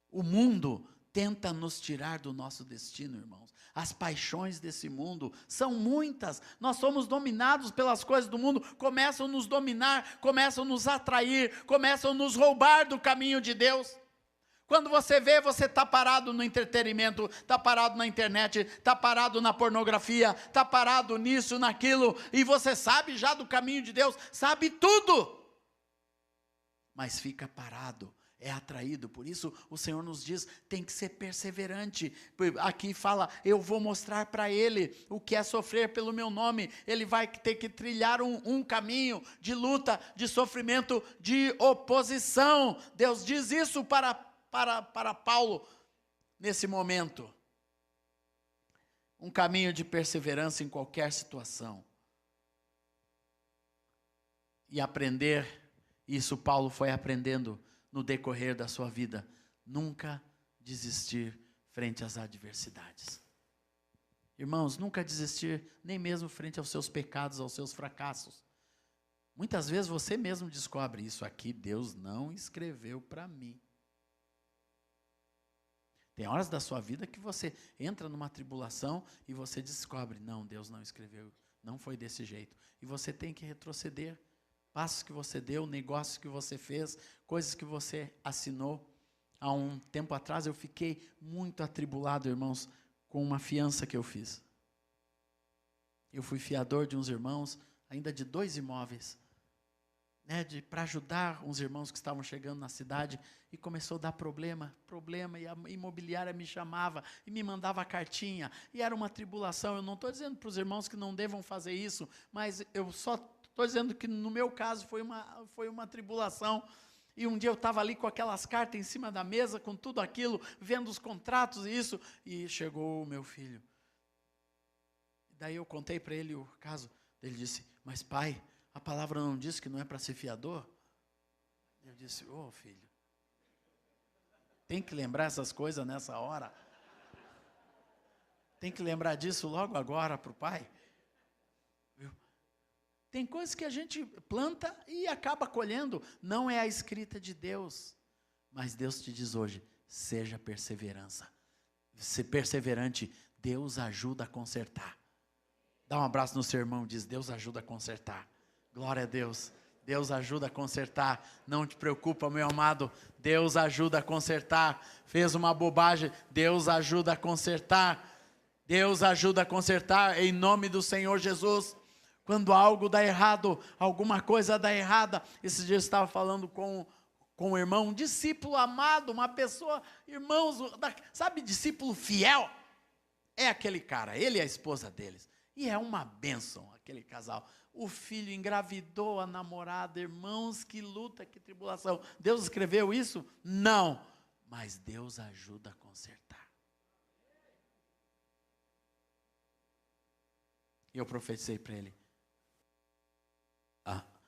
O mundo tenta nos tirar do nosso destino, irmãos. As paixões desse mundo são muitas. Nós somos dominados pelas coisas do mundo, começam a nos dominar, começam a nos atrair, começam a nos roubar do caminho de Deus. Quando você vê, você está parado no entretenimento, está parado na internet, está parado na pornografia, está parado nisso, naquilo, e você sabe já do caminho de Deus, sabe tudo. Mas fica parado, é atraído. Por isso o Senhor nos diz, tem que ser perseverante. Aqui fala, eu vou mostrar para ele o que é sofrer pelo meu nome. Ele vai ter que trilhar um caminho de luta, de sofrimento, de oposição. Deus diz isso para Paulo nesse momento. Um caminho de perseverança em qualquer situação. E aprender. Isso Paulo foi aprendendo no decorrer da sua vida. Nunca desistir frente às adversidades. Irmãos, nunca desistir nem mesmo frente aos seus pecados, aos seus fracassos. Muitas vezes você mesmo descobre, isso aqui Deus não escreveu para mim. Tem horas da sua vida que você entra numa tribulação e você descobre, não, Deus não escreveu, não foi desse jeito. E você tem que retroceder. Passos que você deu, negócios que você fez, coisas que você assinou. Há um tempo atrás eu fiquei muito atribulado, irmãos, com uma fiança que eu fiz. Eu fui fiador de uns irmãos, ainda de 2 imóveis. né, para ajudar uns irmãos que estavam chegando na cidade, e começou a dar problema, e a imobiliária me chamava e me mandava cartinha, e era uma tribulação. Eu não estou dizendo para os irmãos que não devam fazer isso, mas eu só estou dizendo que no meu caso foi uma tribulação. E um dia eu estava ali com aquelas cartas em cima da mesa, com tudo aquilo, vendo os contratos e isso, e chegou o meu filho. Daí eu contei para ele o caso. Ele disse: mas pai, a palavra não diz que não é para ser fiador? Eu disse: ô filho, tem que lembrar essas coisas nessa hora? Tem que lembrar disso logo agora para o pai? Viu? Tem coisas que a gente planta e acaba colhendo. Não é a escrita de Deus. Mas Deus te diz hoje: seja perseverança. Ser perseverante, Deus ajuda a consertar. Dá um abraço no seu irmão, diz: Deus ajuda a consertar. Glória a Deus. Deus ajuda a consertar. Não te preocupa, meu amado. Deus ajuda a consertar. Fez uma bobagem, Deus ajuda a consertar. Deus ajuda a consertar em nome do Senhor Jesus. Quando algo dá errado, alguma coisa dá errada. Esses dias eu estava falando com um irmão, um discípulo amado, uma pessoa, irmãos, sabe, discípulo fiel? É aquele cara, ele e a esposa deles. E é uma bênção aquele casal. O filho engravidou a namorada, irmãos, que luta, que tribulação. Deus escreveu isso? Não. Mas Deus ajuda a consertar. E eu profetizei para ele: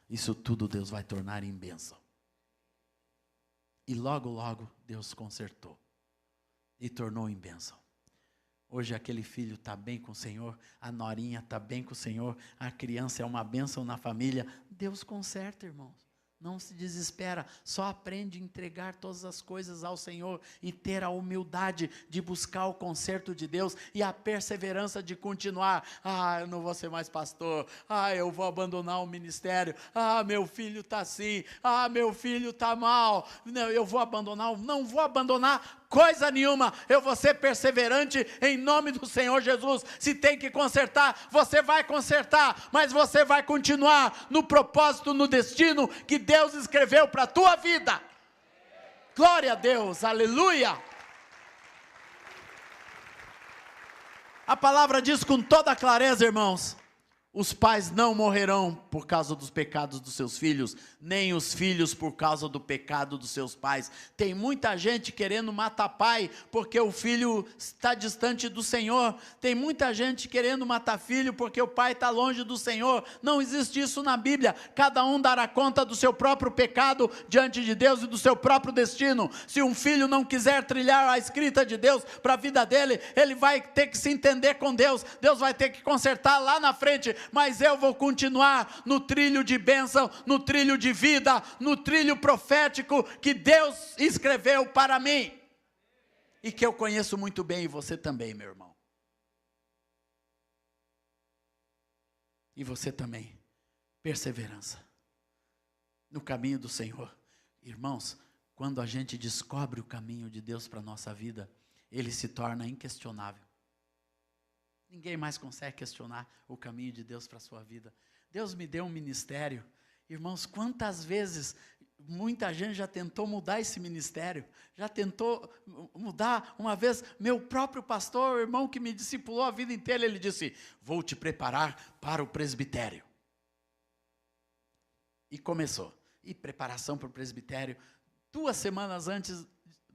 isso tudo Deus vai tornar em bênção. E logo, logo, Deus consertou. E tornou em bênção. Hoje aquele filho está bem com o Senhor, a norinha está bem com o Senhor, a criança é uma bênção na família. Deus conserta, irmãos. Não se desespera, só aprende a entregar todas as coisas ao Senhor e ter a humildade de buscar o conserto de Deus e a perseverança de continuar. Eu não vou ser mais pastor. Eu vou abandonar o ministério. Meu filho está assim. Meu filho está mal. Não, eu vou abandonar. Não vou abandonar coisa nenhuma. Eu vou ser perseverante em nome do Senhor Jesus. Se tem que consertar, você vai consertar, mas você vai continuar no propósito, no destino que Deus escreveu para a tua vida. Glória a Deus, aleluia. A palavra diz com toda clareza, irmãos: os pais não morrerão por causa dos pecados dos seus filhos, nem os filhos por causa do pecado dos seus pais. Tem muita gente querendo matar pai porque o filho está distante do Senhor. Tem muita gente querendo matar filho porque o pai está longe do Senhor. Não existe isso na Bíblia. Cada um dará conta do seu próprio pecado diante de Deus e do seu próprio destino. Se um filho não quiser trilhar a escrita de Deus para a vida dele, ele vai ter que se entender com Deus. Deus vai ter que consertar lá na frente. Mas eu vou continuar no trilho de bênção, no trilho de vida, no trilho profético que Deus escreveu para mim. E que eu conheço muito bem, e você também, meu irmão. E você também. Perseverança no caminho do Senhor. Irmãos, quando a gente descobre o caminho de Deus para a nossa vida, ele se torna inquestionável. Ninguém mais consegue questionar o caminho de Deus para a sua vida. Deus me deu um ministério. Irmãos, quantas vezes muita gente já tentou mudar esse ministério, já tentou mudar. Uma vez, meu próprio pastor, o irmão que me discipulou a vida inteira, ele disse: vou te preparar para o presbitério. E começou. E preparação para o presbitério. 2 semanas antes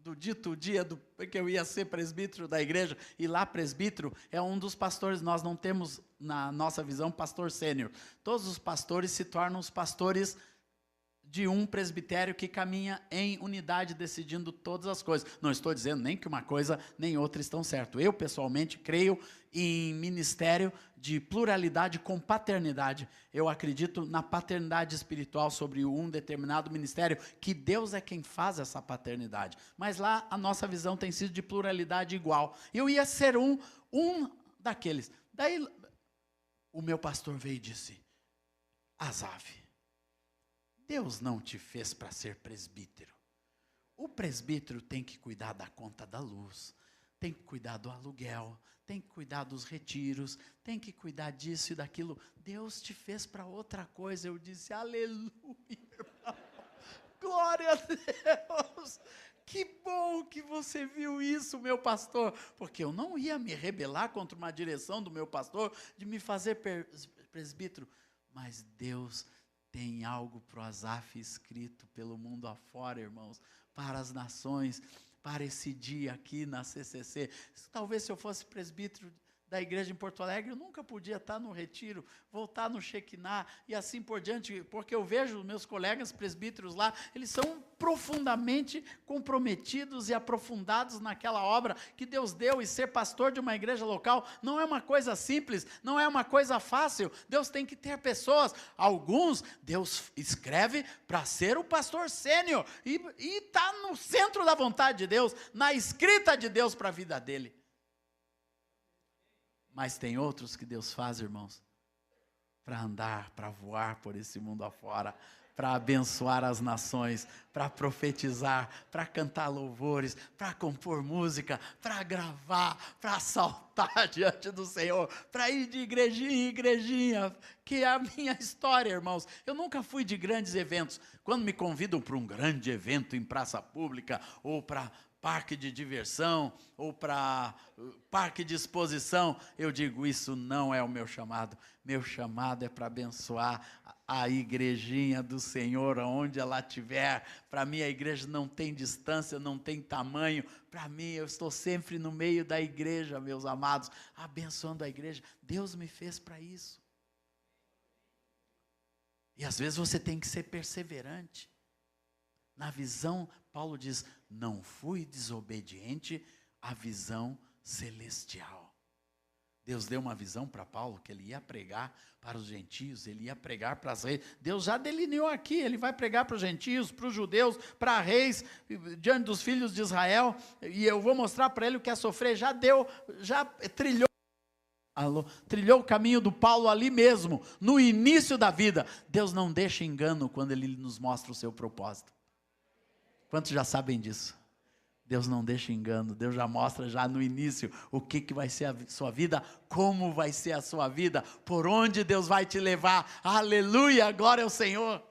do dito dia que eu ia ser presbítero da igreja, e lá presbítero é um dos pastores. Nós não temos na nossa visão pastor sênior. Todos os pastores se tornam os pastores de um presbitério que caminha em unidade, decidindo todas as coisas. Não estou dizendo nem que uma coisa nem outra estão certo. Eu pessoalmente creio em ministério de pluralidade com paternidade. Eu acredito na paternidade espiritual sobre um determinado ministério, que Deus é quem faz essa paternidade. Mas lá a nossa visão tem sido de pluralidade igual. Eu ia ser um daqueles. Daí o meu pastor veio e disse: Asaf, Deus não te fez para ser presbítero. O presbítero tem que cuidar da conta da luz, tem que cuidar do aluguel, tem que cuidar dos retiros, tem que cuidar disso e daquilo. Deus te fez para outra coisa. Eu disse: aleluia. Glória a Deus! Que bom que você viu isso, meu pastor, porque eu não ia me rebelar contra uma direção do meu pastor de me fazer presbítero, mas Deus tem algo para o Asaf escrito pelo mundo afora, irmãos, para as nações, para esse dia aqui na CCC. Talvez se eu fosse presbítero da igreja em Porto Alegre, eu nunca podia estar no retiro, voltar no Shekinah e assim por diante, porque eu vejo meus colegas presbíteros lá, eles são profundamente comprometidos e aprofundados naquela obra que Deus deu, e ser pastor de uma igreja local não é uma coisa simples, não é uma coisa fácil. Deus tem que ter pessoas, alguns Deus escreve para ser o pastor sênior, e está no centro da vontade de Deus, na escrita de Deus para a vida dele. Mas tem outros que Deus faz, irmãos, para andar, para voar por esse mundo afora, para abençoar as nações, para profetizar, para cantar louvores, para compor música, para gravar, para saltar diante do Senhor, para ir de igrejinha em igrejinha, que é a minha história, irmãos. Eu nunca fui de grandes eventos. Quando me convidam para um grande evento em praça pública, ou para parque de diversão, ou para parque de exposição, eu digo, isso não é o meu chamado. Meu chamado é para abençoar a igrejinha do Senhor, aonde ela estiver. Para mim a igreja não tem distância, não tem tamanho. Para mim, eu estou sempre no meio da igreja, meus amados, abençoando a igreja. Deus me fez para isso. E às vezes você tem que ser perseverante. Na visão, Paulo diz, não fui desobediente à visão celestial. Deus deu uma visão para Paulo, que ele ia pregar para os gentios, ele ia pregar para as reis. Deus já delineou aqui, ele vai pregar para os gentios, para os judeus, para reis, diante dos filhos de Israel, e eu vou mostrar para ele o que é sofrer. Já trilhou o caminho do Paulo ali mesmo, no início da vida. Deus não deixa engano quando ele nos mostra o seu propósito. Quantos já sabem disso? Deus não deixa engano, Deus já mostra já no início o que vai ser a sua vida, como vai ser a sua vida, por onde Deus vai te levar. Aleluia, glória ao Senhor.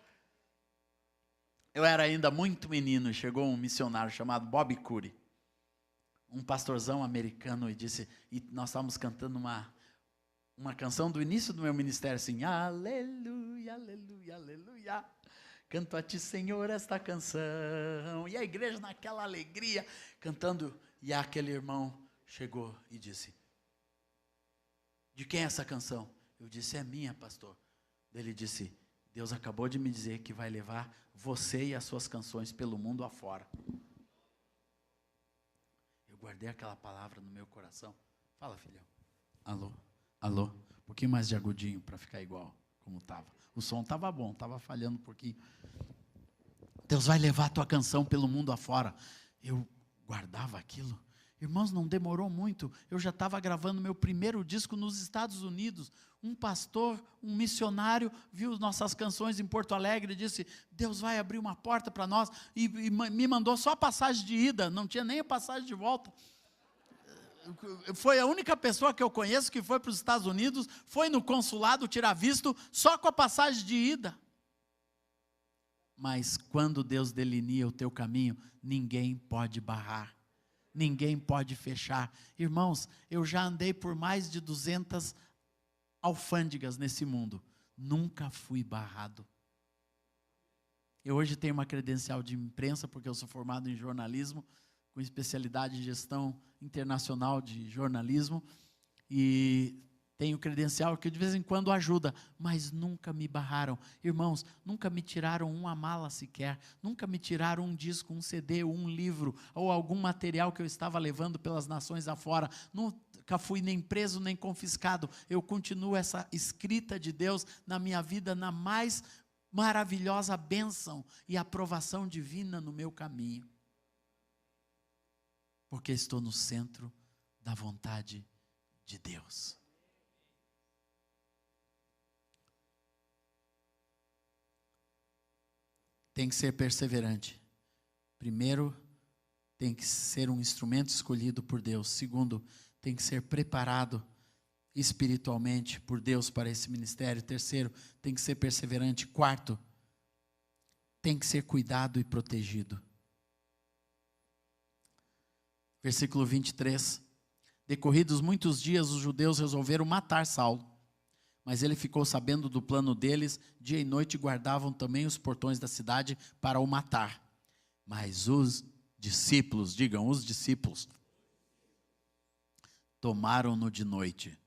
Eu era ainda muito menino e chegou um missionário chamado Bob Curry, um pastorzão americano, e nós estávamos cantando uma canção do início do meu ministério, assim, aleluia, aleluia, aleluia. Canto a ti, Senhor, esta canção. E a igreja naquela alegria, cantando. E aquele irmão chegou e disse, de quem é essa canção? Eu disse, é minha, pastor. Ele disse, Deus acabou de me dizer que vai levar você e as suas canções pelo mundo afora. Eu guardei aquela palavra no meu coração. Fala, filhão. Alô, alô. Um pouquinho mais de agudinho para ficar igual como estava. O som estava bom, estava falhando um pouquinho. Deus vai levar a tua canção pelo mundo afora. Eu guardava aquilo. Irmãos, não demorou muito. Eu já estava gravando meu primeiro disco nos Estados Unidos. Um pastor, um missionário, viu nossas canções em Porto Alegre e disse, Deus vai abrir uma porta para nós. E me mandou só a passagem de ida, não tinha nem a passagem de volta. Foi a única pessoa que eu conheço que foi para os Estados Unidos, foi no consulado tirar visto, só com a passagem de ida. Mas quando Deus delinea o teu caminho, ninguém pode barrar, ninguém pode fechar. Irmãos, eu já andei por mais de 200 alfândegas nesse mundo, nunca fui barrado. Eu hoje tenho uma credencial de imprensa, porque eu sou formado em jornalismo, com especialidade em gestão internacional de jornalismo, e tenho credencial que de vez em quando ajuda, mas nunca me barraram. Irmãos, nunca me tiraram uma mala sequer, nunca me tiraram um disco, um CD, um livro, ou algum material que eu estava levando pelas nações afora. Nunca fui nem preso, nem confiscado. Eu continuo essa escrita de Deus na minha vida, na mais maravilhosa bênção e aprovação divina no meu caminho. Porque estou no centro da vontade de Deus. Tem que ser perseverante. Primeiro, tem que ser um instrumento escolhido por Deus. Segundo, tem que ser preparado espiritualmente por Deus para esse ministério. Terceiro, tem que ser perseverante. Quarto, tem que ser cuidado e protegido. Versículo 23. Decorridos muitos dias, os judeus resolveram matar Saulo. Mas ele ficou sabendo do plano deles, dia e noite guardavam também os portões da cidade para o matar. Mas os discípulos, digam, os discípulos, tomaram-no de noite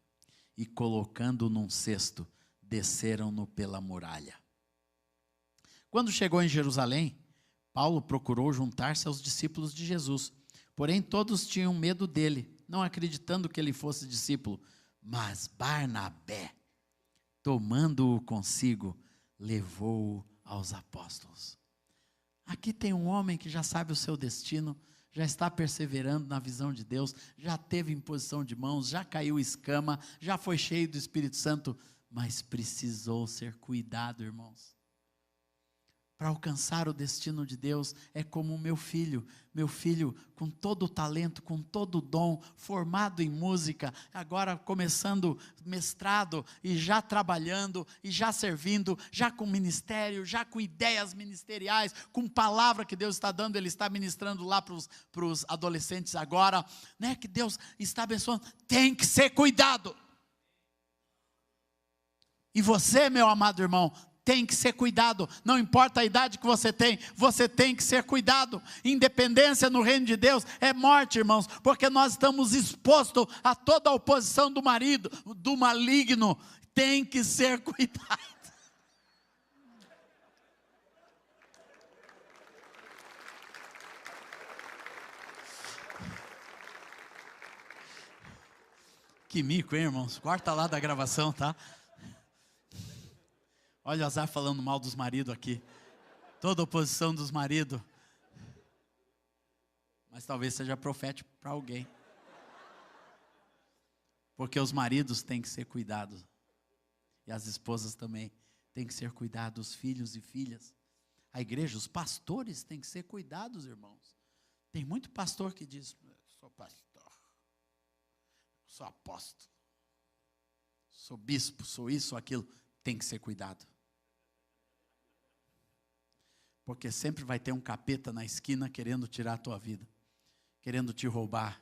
e, colocando-o num cesto, desceram-no pela muralha. Quando chegou em Jerusalém, Paulo procurou juntar-se aos discípulos de Jesus. Porém, todos tinham medo dele, não acreditando que ele fosse discípulo. Mas Barnabé, tomando-o consigo, levou-o aos apóstolos. Aqui tem um homem que já sabe o seu destino, já está perseverando na visão de Deus, já teve imposição de mãos, já caiu escama, já foi cheio do Espírito Santo, mas precisou ser cuidado, irmãos. Para alcançar o destino de Deus, é como o meu filho com todo o talento, com todo o dom, formado em música, agora começando mestrado e já trabalhando, e já servindo, já com ministério, já com ideias ministeriais, com palavra que Deus está dando, Ele está ministrando lá para os adolescentes agora, né, que Deus está abençoando, tem que ser cuidado. E você, meu amado irmão, tem que ser cuidado, não importa a idade que você tem que ser cuidado. Independência no reino de Deus é morte, irmãos, porque nós estamos expostos a toda a oposição do marido, do maligno, tem que ser cuidado. Que mico, hein, irmãos? Corta lá da gravação, tá? Olha o Azar falando mal dos maridos aqui. Toda oposição dos maridos. Mas talvez seja profético para alguém. Porque os maridos têm que ser cuidados. E as esposas também têm que ser cuidados, os filhos e filhas. A igreja, os pastores têm que ser cuidados, irmãos. Tem muito pastor que diz, sou pastor, sou apóstolo, sou bispo, sou isso, aquilo. Tem que ser cuidado. Porque sempre vai ter um capeta na esquina querendo tirar a tua vida, querendo te roubar,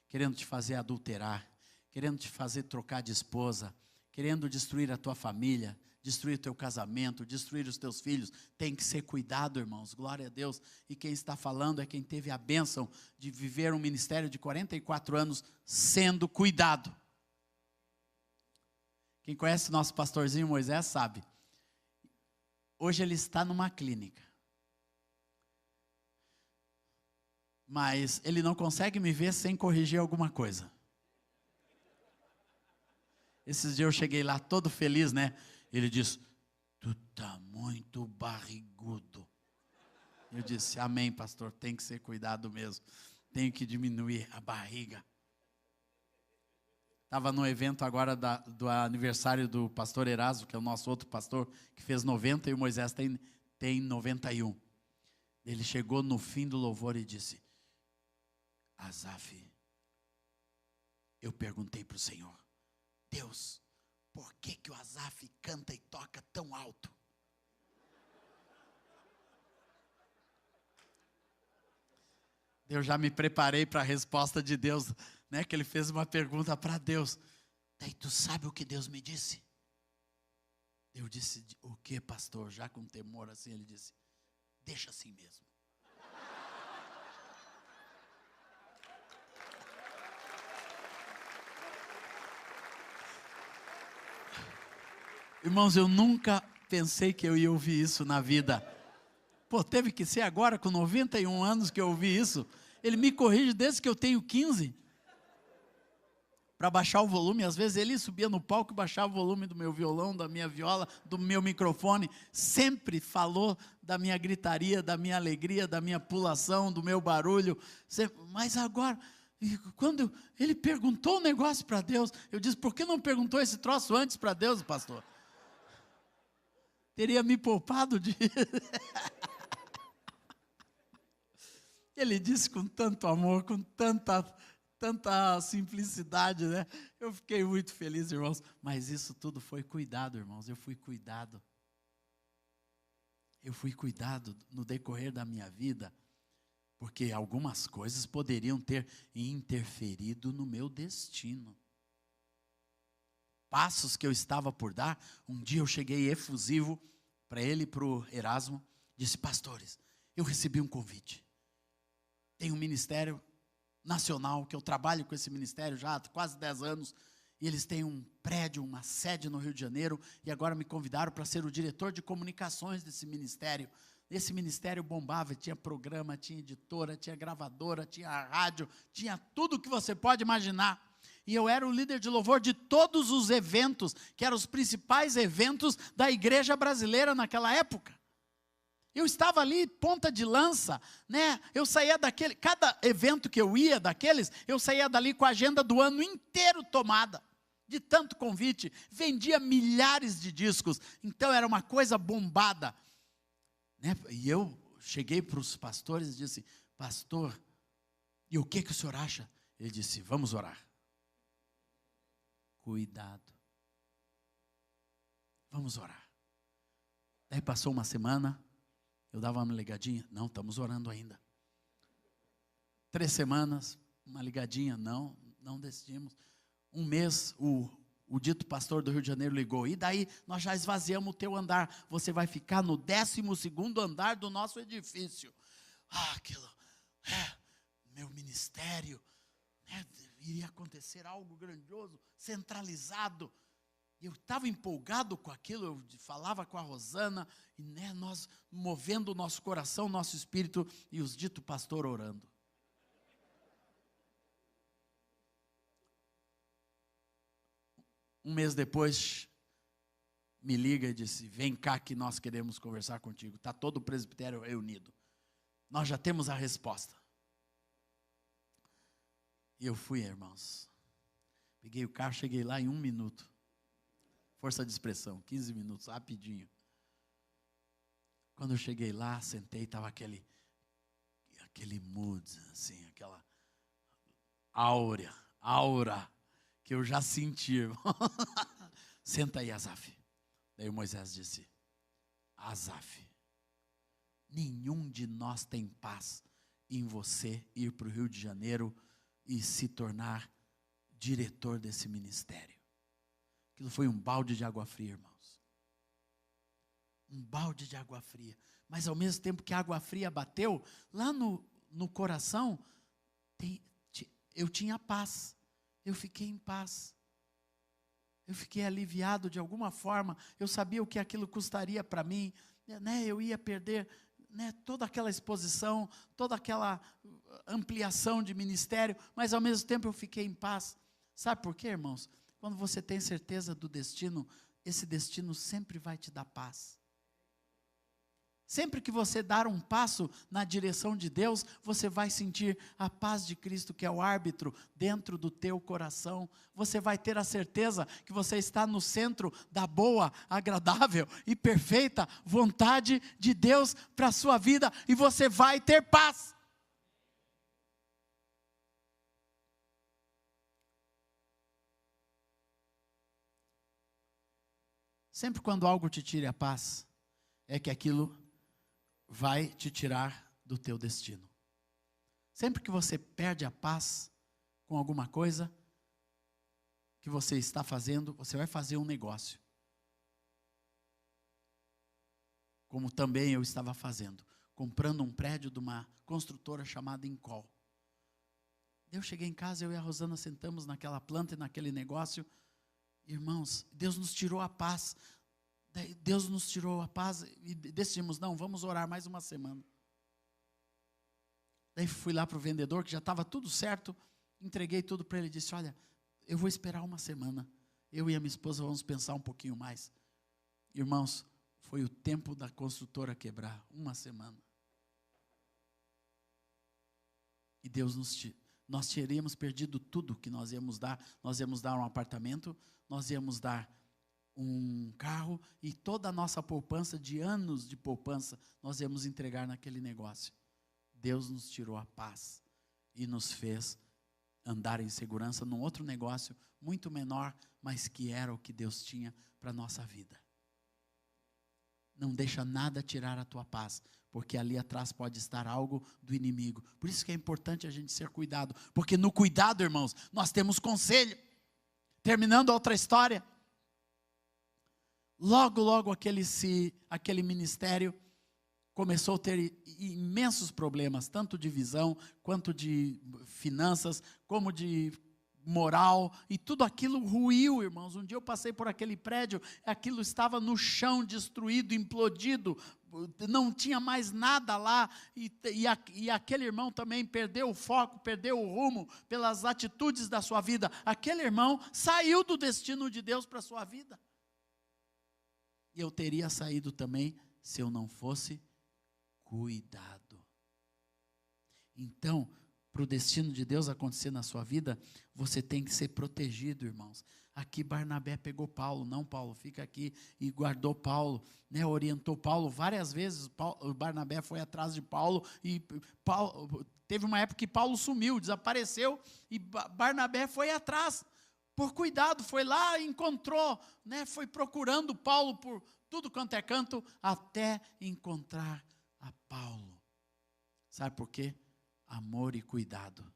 querendo te fazer adulterar, querendo te fazer trocar de esposa, querendo destruir a tua família, destruir o teu casamento, destruir os teus filhos. Tem que ser cuidado, irmãos, glória a Deus. E quem está falando é quem teve a bênção de viver um ministério de 44 anos sendo cuidado. Quem conhece nosso pastorzinho Moisés sabe. Hoje ele está numa clínica. Mas ele não consegue me ver sem corrigir alguma coisa. Esses dias eu cheguei lá todo feliz, né? Ele disse, tu tá muito barrigudo. Eu disse, amém, pastor, tem que ser cuidado mesmo. Tenho que diminuir a barriga. Estava no evento agora do aniversário do pastor Eraso, que é o nosso outro pastor, que fez 90 e o Moisés tem 91. Ele chegou no fim do louvor e disse, Azaf, eu perguntei para o Senhor, Deus, por que o Azaf canta e toca tão alto? Eu já me preparei para a resposta de Deus, né? Que ele fez uma pergunta para Deus. Daí tu sabe o que Deus me disse? Eu disse, o que, pastor? Já com temor assim, ele disse, deixa assim mesmo. Irmãos, eu nunca pensei que eu ia ouvir isso na vida. Pô, teve que ser agora, com 91 anos, que eu ouvi isso. Ele me corrige desde que eu tenho 15. Para baixar o volume, às vezes ele subia no palco e baixava o volume do meu violão, da minha viola, do meu microfone. Sempre falou da minha gritaria, da minha alegria, da minha pulação, do meu barulho. Mas agora, quando ele perguntou um negócio para Deus, eu disse, por que não perguntou esse troço antes para Deus, pastor? Teria me poupado de... Ele disse com tanto amor, com tanta simplicidade, né? Eu fiquei muito feliz, irmãos. Mas isso tudo foi cuidado, irmãos. Eu fui cuidado. eu fui cuidado no decorrer da minha vida, porque algumas coisas poderiam ter interferido no meu destino. Passos que eu estava por dar, um dia eu cheguei efusivo para ele e para o Erasmo, disse: pastores, eu recebi um convite. Tem um ministério nacional, que eu trabalho com esse ministério já há quase 10 anos, e eles têm um prédio, uma sede no Rio de Janeiro, e agora me convidaram para ser o diretor de comunicações desse ministério. Esse ministério bombava, tinha programa, tinha editora, tinha gravadora, tinha rádio, tinha tudo que você pode imaginar. E eu era o líder de louvor de todos os eventos, que eram os principais eventos da igreja brasileira naquela época. Eu estava ali, ponta de lança, né? Eu saía daquele, cada evento que eu ia daqueles, eu saía dali com a agenda do ano inteiro tomada, de tanto convite, vendia milhares de discos, então era uma coisa bombada, né? E eu cheguei para os pastores e disse: pastor, e o que o senhor acha? Ele disse: vamos orar. Cuidado. Vamos orar. Daí passou uma semana, eu dava uma ligadinha, não, estamos orando ainda. 3 semanas, uma ligadinha, não decidimos. Um mês, o dito pastor do Rio de Janeiro ligou: e daí nós já esvaziamos o teu andar, você vai ficar no 12º andar do nosso edifício. Aquilo, meu ministério, iria acontecer algo grandioso, centralizado. Eu estava empolgado com aquilo, eu falava com a Rosana, e nós movendo o nosso coração, nosso espírito, e os dito pastor orando. Um mês depois, me liga e disse: vem cá que nós queremos conversar contigo. Está todo o presbitério reunido. Nós já temos a resposta. E eu fui, irmãos. Peguei o carro, cheguei lá em 1 minuto. Força de expressão, 15 minutos, rapidinho. Quando eu cheguei lá, sentei, estava aquele mood, assim, aquela aura, que eu já senti, irmão. Senta aí, Asaf. Daí o Moisés disse: Asaf, nenhum de nós tem paz em você ir para o Rio de Janeiro e se tornar diretor desse ministério. Aquilo foi um balde de água fria, irmãos. Um balde de água fria. Mas ao mesmo tempo que a água fria bateu, lá no coração, eu tinha paz. Eu fiquei em paz. Eu fiquei aliviado de alguma forma. Eu sabia o que aquilo custaria para mim. Né? Eu ia perder, né, toda aquela exposição, toda aquela ampliação de ministério, mas ao mesmo tempo eu fiquei em paz. Sabe por quê, irmãos? Quando você tem certeza do destino, esse destino sempre vai te dar paz. Sempre que você dar um passo na direção de Deus, você vai sentir a paz de Cristo, que é o árbitro, dentro do teu coração. Você vai ter a certeza que você está no centro da boa, agradável e perfeita vontade de Deus para a sua vida, e você vai ter paz. Sempre quando algo te tire a paz, é que aquilo vai te tirar do teu destino. Sempre que você perde a paz com alguma coisa que você está fazendo, você vai fazer um negócio. Como também eu estava fazendo, comprando um prédio de uma construtora chamada Incol. Eu cheguei em casa, eu e a Rosana sentamos naquela planta e naquele negócio. Irmãos, Deus nos tirou a paz. Deus nos tirou a paz e decidimos: não, vamos orar mais uma semana. Daí fui lá para o vendedor, que já estava tudo certo, entreguei tudo para ele e disse: olha, eu vou esperar uma semana. Eu e a minha esposa vamos pensar um pouquinho mais. Irmãos, foi o tempo da construtora quebrar, uma semana. E nós teríamos perdido tudo que nós íamos dar. Nós íamos dar um apartamento, nós íamos dar um carro, e toda a nossa poupança, de anos de poupança, nós íamos entregar naquele negócio. Deus nos tirou a paz e nos fez andar em segurança num outro negócio muito menor, mas que era o que Deus tinha para a nossa vida. Não deixa nada tirar a tua paz, porque ali atrás pode estar algo do inimigo. Por isso que é importante a gente ser cuidado, porque no cuidado, irmãos, nós temos conselho. Terminando outra história, logo aquele ministério começou a ter imensos problemas, tanto de visão, quanto de finanças, como de moral, e tudo aquilo ruiu, irmãos. Um dia eu passei por aquele prédio, aquilo estava no chão, destruído, implodido, não tinha mais nada lá, e aquele irmão também perdeu o foco, perdeu o rumo, pelas atitudes da sua vida. Aquele irmão saiu do destino de Deus para a sua vida, e eu teria saído também, se eu não fosse cuidado. Então, para o destino de Deus acontecer na sua vida, você tem que ser protegido, irmãos. Aqui Barnabé pegou Paulo, não, Paulo, fica aqui, e guardou Paulo, né, orientou Paulo várias vezes. Barnabé foi atrás de Paulo, e teve uma época que Paulo sumiu, desapareceu, e Barnabé foi atrás, por cuidado, foi lá, encontrou, né, foi procurando Paulo por tudo quanto é canto, até encontrar a Paulo. Sabe por quê? Amor e cuidado.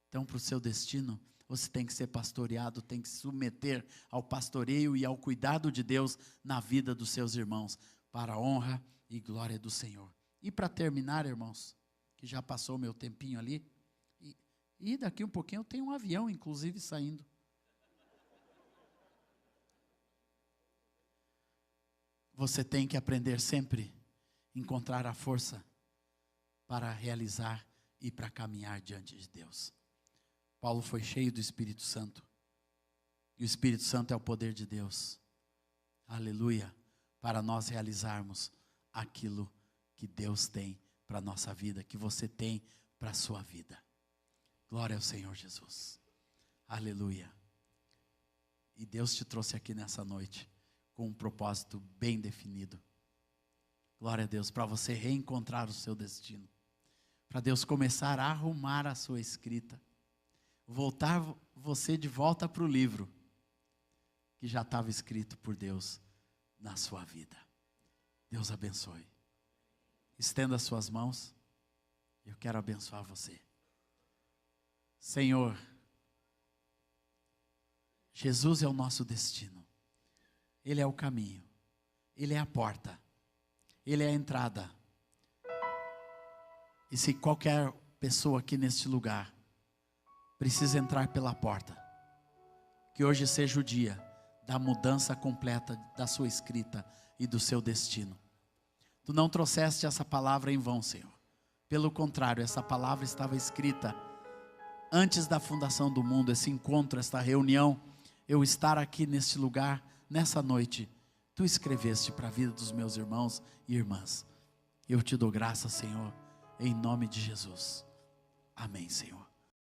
Então, para o seu destino, você tem que ser pastoreado, tem que se submeter ao pastoreio e ao cuidado de Deus na vida dos seus irmãos, para a honra e glória do Senhor. E para terminar, irmãos, que já passou meu tempinho ali, e daqui um pouquinho eu tenho um avião, inclusive, saindo. Você tem que aprender sempre a encontrar a força para realizar e para caminhar diante de Deus. Paulo foi cheio do Espírito Santo. E o Espírito Santo é o poder de Deus. Aleluia. Para nós realizarmos aquilo que Deus tem para a nossa vida, que você tem para a sua vida. Glória ao Senhor Jesus. Aleluia. E Deus te trouxe aqui nessa noite com um propósito bem definido. Glória a Deus, para você reencontrar o seu destino. Para Deus começar a arrumar a sua escrita. Voltar você de volta para o livro que já estava escrito por Deus na sua vida. Deus abençoe. Estenda as suas mãos. Eu quero abençoar você. Senhor, Jesus é o nosso destino. Ele é o caminho. Ele é a porta. Ele é a entrada. E se qualquer pessoa aqui neste lugar precisa entrar pela porta, que hoje seja o dia da mudança completa da sua escrita e do seu destino. Tu não trouxeste essa palavra em vão, Senhor. Pelo contrário, essa palavra estava escrita antes da fundação do mundo, esse encontro, esta reunião, eu estar aqui neste lugar, nessa noite, Tu escreveste para a vida dos meus irmãos e irmãs. Eu te dou graça, Senhor, em nome de Jesus. Amém, Senhor.